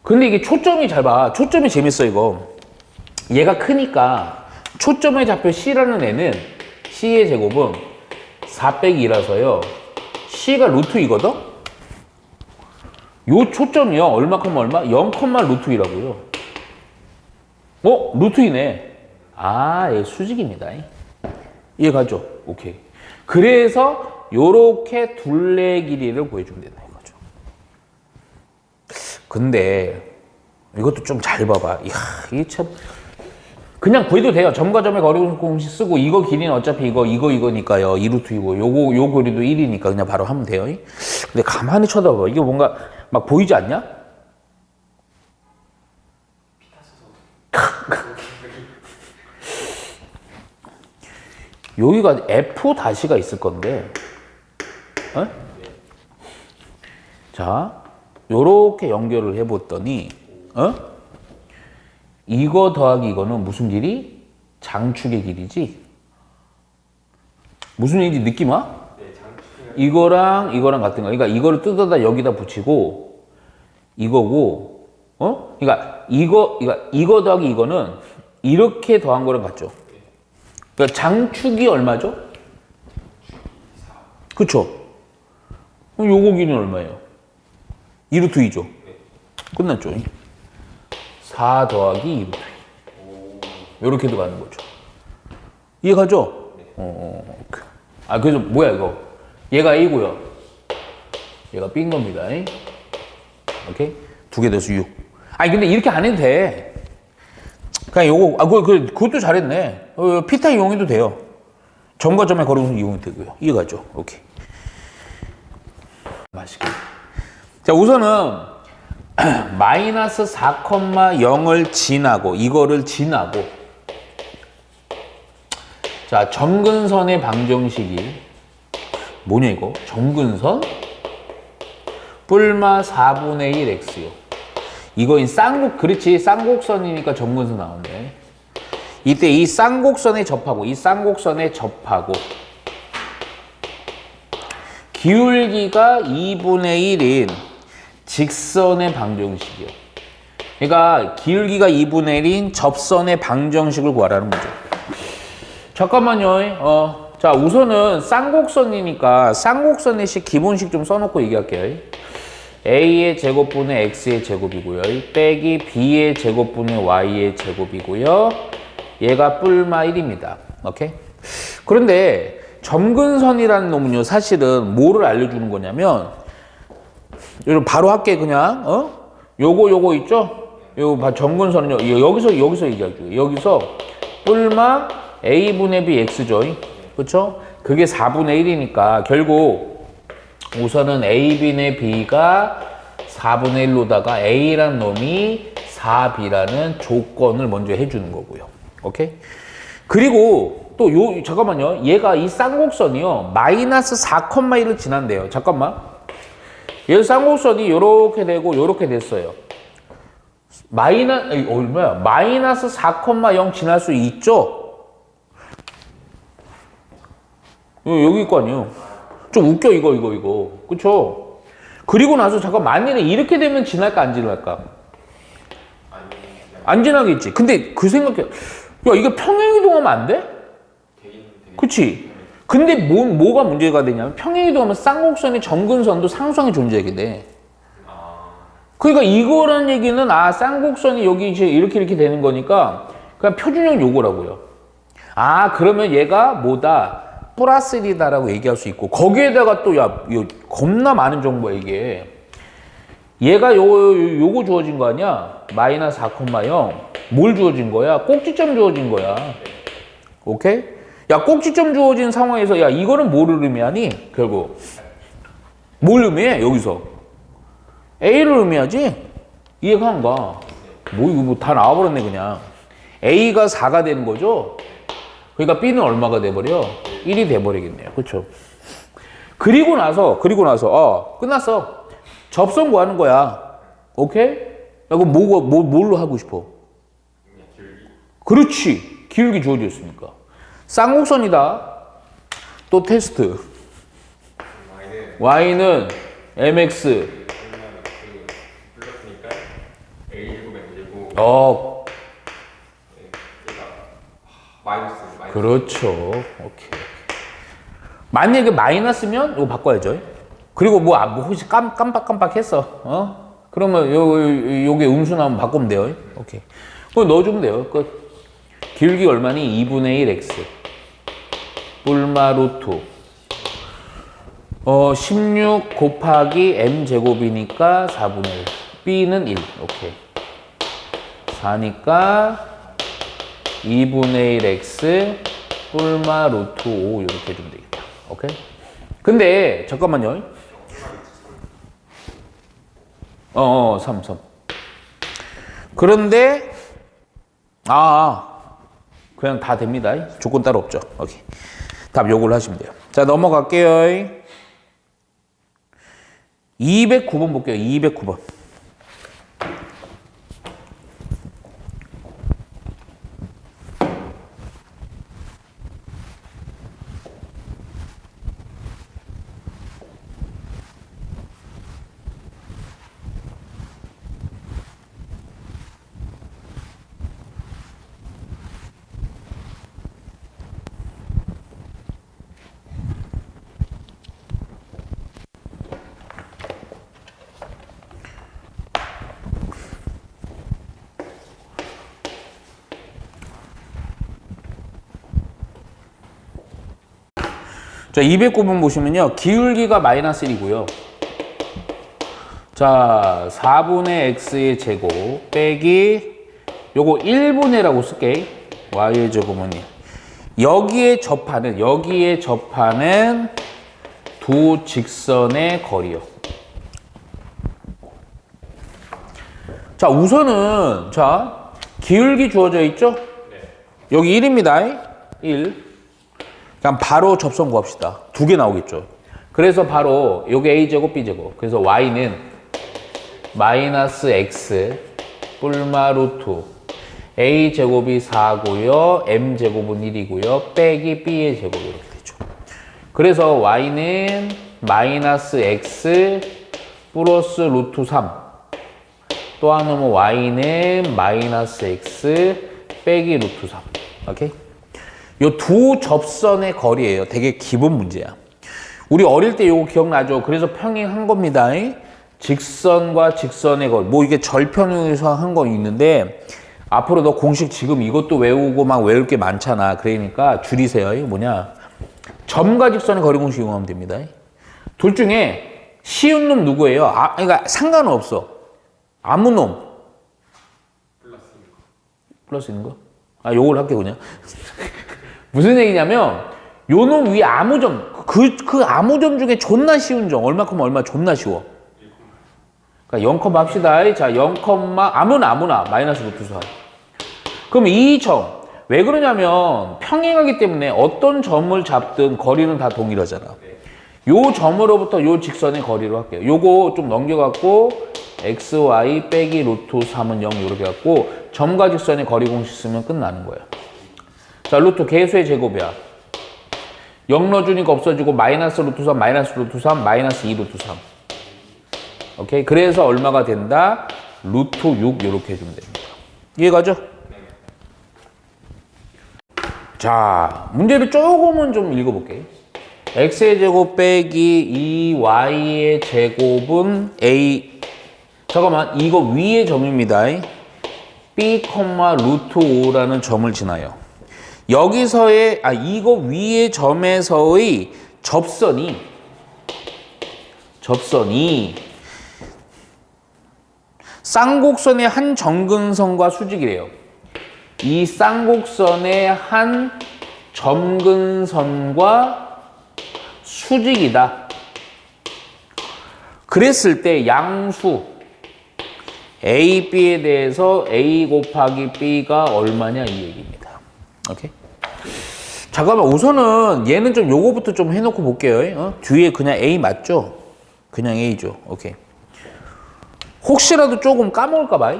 근데 이게 초점이 잘 봐. 초점이 재밌어 이거. 얘가 크니까 초점의 좌표 C라는 애는 C의 제곱은 4 빼기 2라서요. C가 루트 2거든? 요 초점이요. 얼마, 0, 루트 2라고요. 루트 2네. 아, 얘 수직입니다. 이해가죠? 오케이. 그래서 요렇게 둘레 길이를 구해주면 된다 이거죠. 근데 이것도 좀 잘 봐봐. 이야, 이게 참 그냥 구해도 돼요. 점과 점의 거리 공식 쓰고 이거 길이는 어차피 이거니까요. 2루트이고 요 거리도 1이니까 그냥 바로 하면 돼요. 근데 가만히 쳐다봐. 이게 뭔가 막 보이지 않냐? 여기가 F 다시가 있을 건데, 자, 요렇게 연결을 해봤더니, 이거 더하기 이거는 무슨 길이? 장축의 길이지? 무슨 얘기인지 느낌 와?
네, 장축.
이거랑 같은 거. 그러니까 이거를 뜯어다 여기다 붙이고, 이거고, 그러니까 이거 더하기 이거는 이렇게 더한 거랑 같죠? 그러니까 장축이 얼마죠? 그쵸? 그럼 요거 길이는 얼마예요? 2루트 2죠? 끝났죠? 4 더하기 2루트 2. 요렇게도 가는 거죠. 이해가죠? 오케이. 아, 그래서 뭐야, 이거? 얘가 A고요. 얘가 B인 겁니다. 오케이? 두 개 돼서 6. 아니, 근데 이렇게 안 해도 돼. 그냥 요거, 그것도 잘했네. 피타 이용해도 돼요. 점과 점의 거리분수 이용해도 되고요. 이해가죠? 오케이. 맛있게. 자, 우선은, 마이너스 4,0을 지나고, 이거를 지나고, 자, 점근선의 방정식이, 뭐냐, 이거? 점근선? 뿔마 4분의 1 x요. 이거 그렇지. 쌍곡선이니까 점근선 나오네. 이때 이 쌍곡선에 접하고, 기울기가 2분의 1인 직선의 방정식이요. 그러니까 기울기가 2분의 1인 접선의 방정식을 구하라는 거죠. 잠깐만요. 자, 우선은 쌍곡선이니까 쌍곡선의 기본식 좀 써놓고 얘기할게요. A의 제곱분의 X의 제곱이고요. 빼기 B의 제곱분의 Y의 제곱이고요. 얘가 뿔마 1입니다. 오케이? 그런데 점근선이라는 놈은요, 사실은 뭐를 알려주는 거냐면, 여러분 바로 할게, 그냥, 요거 있죠? 요거 점근선은요, 여기서 얘기할게요. 여기서 뿔마 A분의 B X죠. 그쵸? 그게 4분의 1이니까, 결국, 우선은 A분의 B가 4분의 1로다가 A라는 놈이 4B라는 조건을 먼저 해주는 거고요. 오케이? 그리고 또 잠깐만요. 얘가 이 쌍곡선이요. 마이너스 4,1을 지난대요. 잠깐만. 얘 쌍곡선이 요렇게 되고 요렇게 됐어요. 마이너스 4,0 지날 수 있죠? 여기 거 아니에요. 좀 웃겨, 이거. 그쵸? 그리고 나서 잠깐 만일에 이렇게 되면 지날까, 안 지날까? 안 지나겠지. 근데 그 생각해. 야, 이거 평행이동하면 안 돼? 그치? 근데 뭐가 문제가 되냐면 평행이동하면 쌍곡선이 점근선도 상수항이 존재하게 돼. 그러니까 이거라는 얘기는 쌍곡선이 여기 이제 이렇게 되는 거니까 그냥 표준형 요거라고요. 그러면 얘가 뭐다? 플러스 1이다라고 얘기할 수 있고, 거기에다가 또, 이거 겁나 많은 정보야, 이게. 얘가 요거 주어진 거 아니야? 마이너스 4,0. 뭘 주어진 거야? 꼭지점 주어진 거야. 오케이? 야, 꼭지점 주어진 상황에서, 야, 이거는 뭐를 의미하니? 결국. 뭘 의미해? 여기서. A를 의미하지? 이해가 안 가. 이거 다 나와버렸네, 그냥. A가 4가 되는 거죠? 그러니까 B는 얼마가 돼버려? 1이 돼버리겠네요. 그쵸? 그리고 나서, 끝났어. 접선 구하는 거야. 오케이? 야, 그럼 뭘로 하고 싶어? 그렇지. 기울기 주어졌으니까. 쌍곡선이다. 또 테스트. Y는 MX.
마이너스.
그렇죠. 오케이. 만약에 마이너스면 이거 바꿔야죠. 그리고 혹시 깜빡했어. 그러면 요게 음수 나오면 바꾸면 돼요. 오케이. 그거 넣어주면 돼요. 끝. 기울기 얼마니? 2분의 1 x. 뿔마 루트. 16 곱하기 m 제곱이니까 4분의 1. b는 1. 오케이. 4니까 2분의 1 x 뿔마 루트 5 이렇게 해주면 되겠다. 오케이? 근데 잠깐만요. 3. 그런데 그냥 다 됩니다. 조건 따로 없죠. 오케이. 답 요걸로 하시면 돼요. 자, 넘어갈게요. 209번 볼게요. 209번. 자, 209번 보시면요. 기울기가 마이너스 1이고요. 자, 4분의 x의 제곱 빼기 요거 1분의라고 쓸게. y의 제곱은 여기에 접하는 두 직선의 거리요. 자, 우선은 자, 기울기 주어져 있죠?
네.
여기 1입니다. 1. 그럼 바로 접선 구합시다. 두 개 나오겠죠. 그래서 바로 요게 a제곱 b제곱. 그래서 y는 마이너스 x 뿔마 루트 a제곱이 4고요. m제곱은 1이고요. 빼기 b의 제곱 이렇게 되죠. 그래서 y는 마이너스 x 플러스 루트 3. 또 하나는 y는 마이너스 x 빼기 루트 3. 오케이? 요 두 접선의 거리예요. 되게 기본 문제야. 우리 어릴 때 요거 기억나죠? 그래서 평행한 겁니다. 직선과 직선의 거리. 뭐 이게 절편에서 한 거 있는데 앞으로 너 공식 지금 이것도 외우고 막 외울 게 많잖아. 그러니까 줄이세요. 이거 뭐냐? 점과 직선의 거리 공식 이용하면 됩니다. 둘 중에 쉬운 놈 누구예요? 그러니까 상관은 없어. 아무 놈. 플러스 있는 거? 요걸 할게 그냥. 무슨 얘기냐면 요 놈 위에 아무 점, 그 아무 점 중에 존나 쉬운 점, 얼마큼 얼마 존나 쉬워. 그러니까 0, 합시다. 자, 0, 아무나 마이너스 루트 4. 그럼 이 점, 왜 그러냐면 평행하기 때문에 어떤 점을 잡든 거리는 다 동일하잖아. 요 점으로부터 요 직선의 거리로 할게요. 요거 좀 넘겨갖고 x, y 빼기 루트 3은 0 이렇게 갖고 점과 직선의 거리 공식 쓰면 끝나는 거예요. 자, 루트 개수의 제곱이야. 0 넣어주니까 없어지고 마이너스 루트 3, 마이너스 루트 3, 마이너스 2 루트 3. 오케이? 그래서 얼마가 된다? 루트 6 이렇게 해주면 됩니다. 이해가죠? 자, 문제를 조금은 좀 읽어볼게요. x의 제곱 빼기 2y의 제곱은 a. 잠깐만, 이거 위의 점입니다. b, 루트 5라는 점을 지나요. 여기서의, 이거 위의 점에서의 접선이 쌍곡선의 한 점근선과 수직이래요. 이 쌍곡선의 한 점근선과 수직이다. 그랬을 때 양수 A, B에 대해서 A 곱하기 B가 얼마냐 이 얘기입니다. 오케이? 잠깐만, 우선은 얘는 좀 요거부터 좀 해놓고 볼게요. 뒤에 그냥 A 맞죠? 그냥 A죠. 오케이. 혹시라도 조금 까먹을까봐.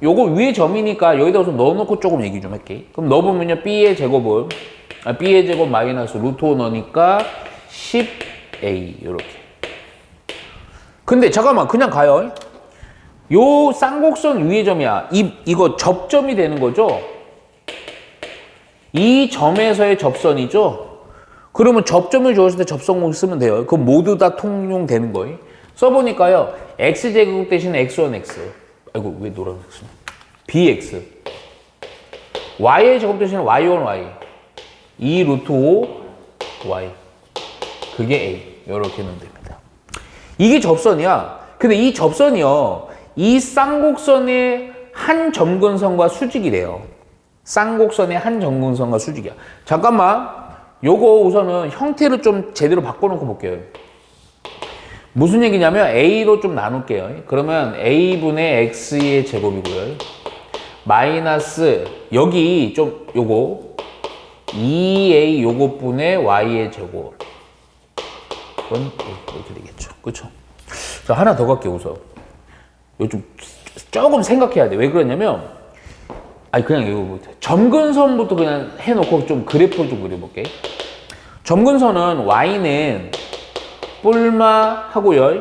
요거 위에 점이니까 여기다 좀 넣어놓고 조금 얘기 좀 할게. 그럼 넣어보면요, B의 제곱은 B의 제곱 마이너스 루트 5 넣으니까 10A 요렇게. 근데 잠깐만, 그냥 가요. 요 쌍곡선 위의 점이야. 이거 접점이 되는 거죠? 이 점에서의 접선이죠? 그러면 접점을 주었을 때 접선공 쓰면 돼요. 그럼 모두 다 통용되는 거예요. 써보니까요, x제곱 대신에 x1x. 아이고, 왜 노란 x? bx. y의 제곱 대신에 y1y. 2 루트 5 y. 그게 a. 이렇게 넣으면 됩니다. 이게 접선이야. 근데 이 접선이요, 이 쌍곡선의 한 점근선과 수직이래요. 쌍곡선의 한 점근선과 수직이야. 잠깐만, 요거 우선은 형태를 좀 제대로 바꿔놓고 볼게요. 무슨 얘기냐면 A로 좀 나눌게요. 그러면 A분의 X의 제곱이고요. 마이너스 여기 좀 요거 2A 요것분의 Y의 제곱. 이건 이렇게 되겠죠. 그렇죠? 자, 하나 더 갈게요. 우선 요 좀 조금 생각해야 돼. 왜 그러냐면 그냥 이거 점근선부터 그냥 해놓고 좀 그래프를 좀 그려볼게. 점근선은 Y는 뿔마 하고요.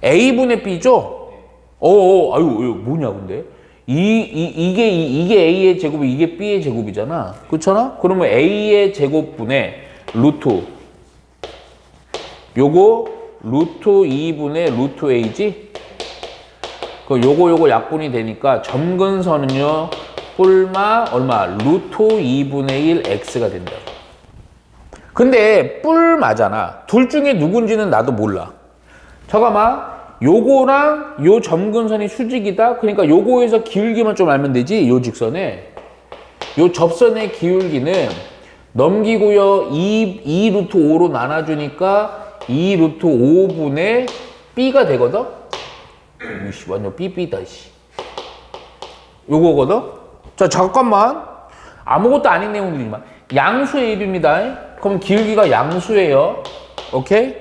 A분의 B죠? 아유, 뭐냐, 근데? 이게 A의 제곱이 이게 B의 제곱이잖아. 그렇잖아? 그러면 A의 제곱분의 루트. 요거 루트 2분의 루트 A지? 요거 약분이 되니까 점근선은요, 뿔마 얼마? 루트 2분의 1 X가 된다. 근데 뿔 맞잖아. 둘 중에 누군지는 나도 몰라. 잠깐만. 요거랑 요 점근선이 수직이다. 그러니까 요거에서 기울기만 좀 알면 되지. 요 직선에. 요 접선의 기울기는 넘기고요. 2 루트 5로 나눠주니까 2 루트 5분의 B가 되거든? 이씨, 완전 삐삐다, 씨. 요거거든? 자, 잠깐만. 아무것도 아닌 내용들이지만. 양수의 입입니다. 그럼 기울기가 양수예요. 오케이?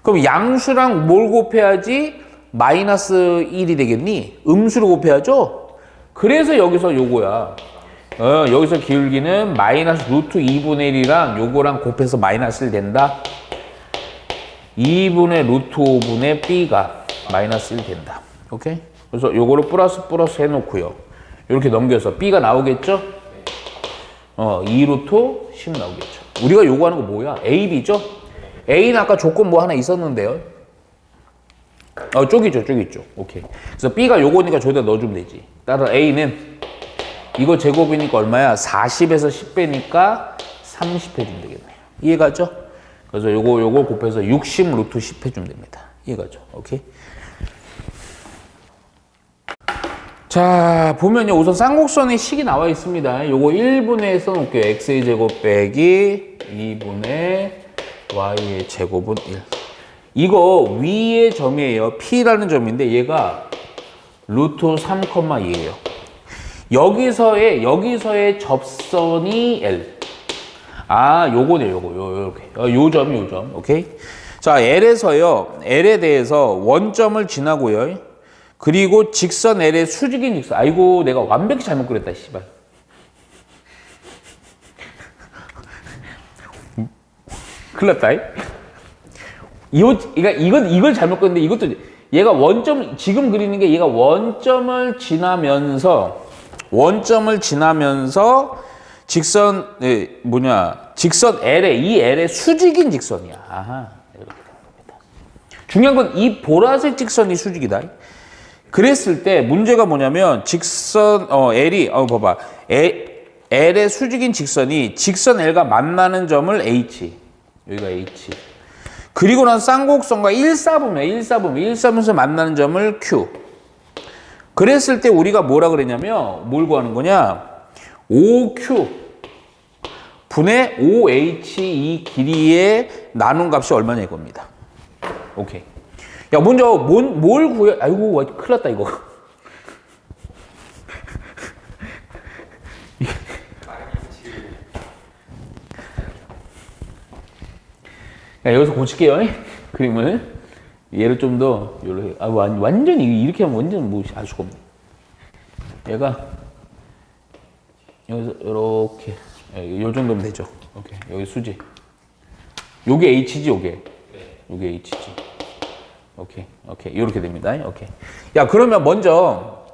그럼 양수랑 뭘 곱해야지? 마이너스 1이 되겠니? 음수로 곱해야죠? 그래서 여기서 요거야. 여기서 기울기는 마이너스 루트 2분의 1이랑 요거랑 곱해서 마이너스 1 된다. 2분의 루트 5분의 B가 마이너스 1 된다. 오케이? 그래서 요거를 플러스 해놓고요. 이렇게 넘겨서 B가 나오겠죠? 2 루트 10 나오겠죠. 우리가 요구하는 거 뭐야? A, B죠? A는 아까 조건 뭐 하나 있었는데요. 쪽이죠. 오케이. 그래서 B가 요거니까 저기다 넣어주면 되지. 따라 A는 이거 제곱이니까 얼마야? 40에서 10 빼니까 30 해주면 되겠네요. 이해가죠? 그래서 요거 곱해서 60 루트 10 해주면 됩니다. 이해가죠? 오케이. 자, 보면요. 우선 쌍곡선의 식이 나와 있습니다. 요거 1분의 써놓을게요. x의 제곱 빼기 2분의 y의 제곱은 1. 이거 위의 점이에요. P라는 점인데 얘가 루트 3,2예요. 여기서의 접선이 L. 요거네, 요렇게. 요 점. 오케이? 자, L에 대해서 원점을 지나고요. 그리고 직선 L의 수직인 직선. 아이고, 내가 완벽히 잘못 그렸다, 씨발. 큰일 났다. 이걸 잘못 그렸는데 이것도 얘가 지금 그리는 게 얘가 원점을 지나면서 직선 이 L의 수직인 직선이야. 아하. 이렇게 됩니다. 중요한 건 이 보라색 직선이 수직이다. 그랬을 때 문제가 뭐냐면 직선 봐봐. L의 수직인 직선이 직선 L과 만나는 점을 H. 여기가 H. 그리고 난 쌍곡선과 일사분면에서 만나는 점을 Q. 그랬을 때 우리가 뭐라 그랬냐면 뭘 구하는 거냐? OQ 분의 OH 이 길이의 나눈 값이 얼마냐 이겁니다. 오케이. 야, 먼저 뭘 구해? 아이고, 큰일 났다 이거. 야, 여기서 고칠게요. 그림을. 얘를 좀 더, 완전히 이렇게 하면 완전 뭐 알 수가 없네. 얘가, 여기서, 요렇게. 요 정도면 되죠. 오케이. 여기 수지. 요게 H지, 요게. 요게 H지. 오케이. 요렇게 됩니다. 오케이. 야, 그러면 먼저,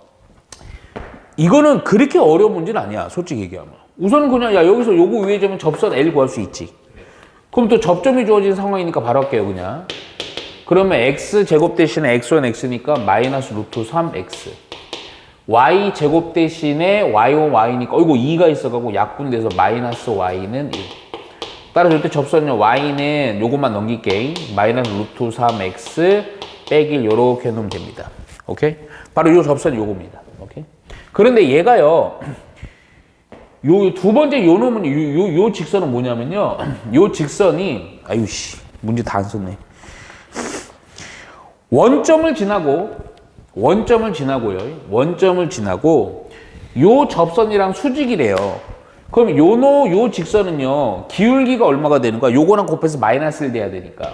이거는 그렇게 어려운 문제는 아니야. 솔직히 얘기하면. 우선은 그냥, 여기서 요거 위에 점은 접선 L 구할 수 있지. 그럼 또 접점이 주어진 상황이니까 바로 할게요, 그냥. 그러면 x 제곱 대신에 x1 x니까 마이너스 루트 3x. y 제곱 대신에 y1 y니까 어이구 2가 있어가지고 약분돼서 마이너스 y는 1. 따라서 이때 접선요 y는 요것만 넘길게. 마이너스 루트 3x 빼기 1 요렇게 놓으면 됩니다. 오케이? 바로 요 접선이 요겁니다. 오케이? 그런데 얘가요. 요 두 번째 요 놈은 요 직선은 뭐냐면요. 요 직선이 문제 다 안 썼네. 원점을 지나고 요 접선이랑 수직이래요. 그럼 요 직선은요. 기울기가 얼마가 되는 거야? 요거랑 곱해서 마이너스 1 돼야 되니까.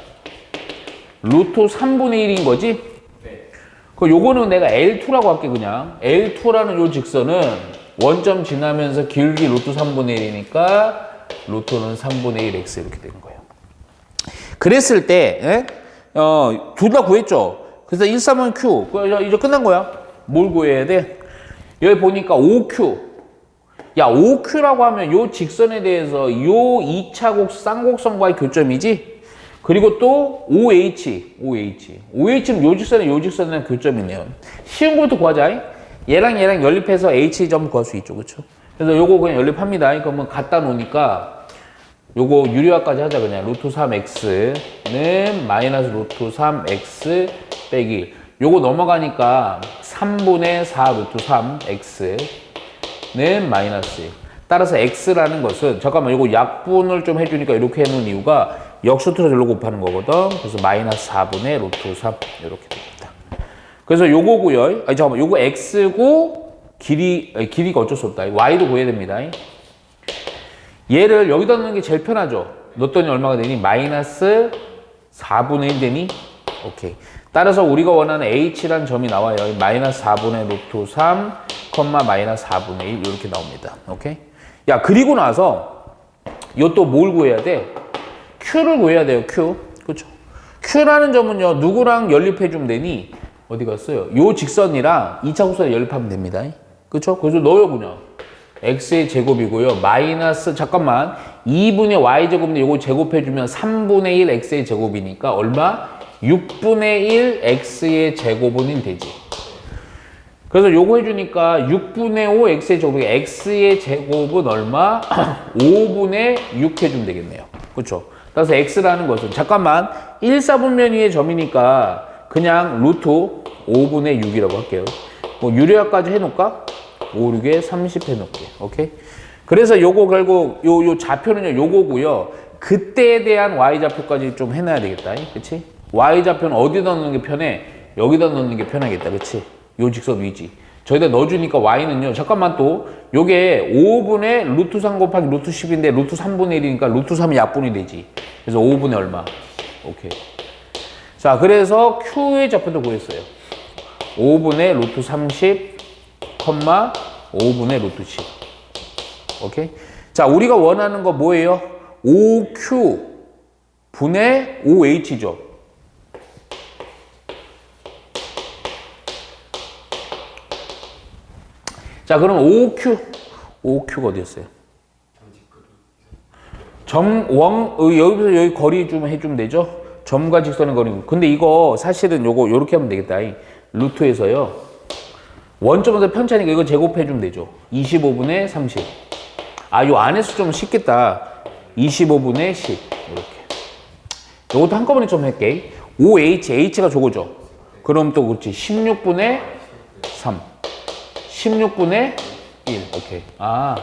루트 3분의 1인 거지? 네. 그럼 요거는 내가 L2라고 할게 그냥. L2라는 요 직선은 원점 지나면서 기울기 루트 3분의 1이니까 루트는 3분의 1 x 이렇게 되는 거예요. 그랬을 때 둘 다 구했죠. 그래서 1, 3은 Q. 이제 끝난 거야. 뭘 구해야 돼? 여기 보니까 OQ. 야, OQ라고 하면 요 직선에 대해서 요 2차 쌍곡선과의 교점이지? 그리고 또 OH는 요 직선이랑 교점이네요. 쉬운 것부터 구하자. 얘랑 연립해서 H점 구할 수 있죠. 그쵸? 그래서 요거 그냥 연립합니다. 그러면 갖다 놓으니까 요거 유리화까지 하자 그냥. 루트 3x는 마이너스 루트 3x 빼기 1. 요거 넘어가니까 3분의 4 루트 3x는 마이너스 1. 따라서 x라는 것은 잠깐만 요거 약분을 좀 해주니까 이렇게 해놓은 이유가 역수트로 절로 곱하는 거거든. 그래서 마이너스 4분의 루트 3 이렇게 됩니다. 그래서 요거고요. 아니 잠깐만 요거 x고 길이가 어쩔 수 없다. y도 구해야 됩니다. 얘를 여기다 넣는 게 제일 편하죠. 넣었더니 얼마가 되니? 마이너스 4분의 1 되니? 오케이. 따라서 우리가 원하는 h라는 점이 나와요. 마이너스 4분의 루트 3, 마이너스 4분의 1 이렇게 나옵니다. 오케이? 야, 그리고 나서 요 또 뭘 구해야 돼? q를 구해야 돼요. q. 그렇죠? q라는 점은요. 누구랑 연립해 주면 되니? 어디 갔어요? 요 직선이랑 2차 곡선에 연립하면 됩니다. 그렇죠? 그래서 넣어요 그냥. x의 제곱이고요. 마이너스 잠깐만 2분의 y제곱인데 요거 제곱해주면 3분의 1 x의 제곱이니까 얼마? 6분의 1 x의 제곱은 되지. 그래서 요거 해주니까 6분의 5 x의 제곱이 x의 제곱은 얼마? 5분의 6 해주면 되겠네요. 그렇죠? 따라서 x라는 것은 잠깐만 1, 4분면위의 점이니까 그냥 루트 5분의 6이라고 할게요. 뭐 유리화까지 해놓을까? 5, 6에 30 해놓을게. 오케이? 그래서 요거 결국 요 좌표는요 요거고요. 그때에 대한 y좌표까지 좀 해놔야 되겠다. 그치? y좌표는 어디다 넣는 게 편해? 여기다 넣는 게 편하겠다. 그치? 요 직선 위지. 저기다 넣어주니까 y는요. 잠깐만 또 요게 5분의 루트 3 곱하기 루트 10인데 루트 3분의 1이니까 루트 3이 약분이 되지. 그래서 5분의 얼마? 오케이. 자, 그래서 q의 좌표도 구했어요. 5분의 루트 30, 5분의 루트 10. 오케이? 자, 우리가 원하는 거 뭐예요? 5q 분의 5h죠. 자, 그럼 5q가 어디였어요? 여기서 여기 거리 좀 해주면 되죠? 점과 직선의 거리. 근데 이거 사실은 요거 요렇게 하면 되겠다. 루트에서요. 원점에서 편차니까 이거 제곱해주면 되죠. 25분의 30. 아, 요 안에서 좀 쉽겠다. 25분의 10. 이렇게. 요것도 한꺼번에 좀 할게. 5h, h가 저거죠. 그럼 또 그렇지. 16분의 3. 16분의 1. 오케이. 아,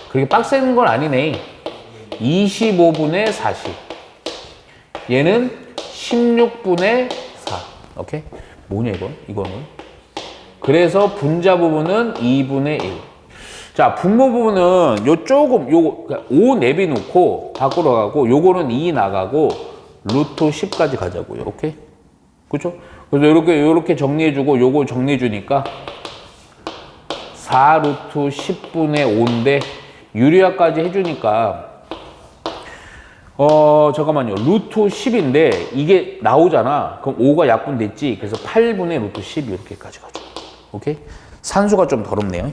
그렇게 빡센 건 아니네. 25분의 40. 얘는 16분의 4. 오케이? 뭐냐, 이거는? 그래서 분자 부분은 2분의 1. 자, 분모 부분은 요 조금, 요거, 5 내비놓고 밖으로 가고, 요거는 2 나가고, 루트 10까지 가자고요. 오케이? 그쵸? 그래서 요렇게 정리해주고, 요거 정리해주니까, 4 루트 10분의 5인데, 유리화까지 해주니까, 잠깐만요. 루트 10인데, 이게 나오잖아. 그럼 5가 약분됐지? 그래서 8분의 루트 10 이렇게까지 가죠. 오케이? 산수가 좀 더럽네요.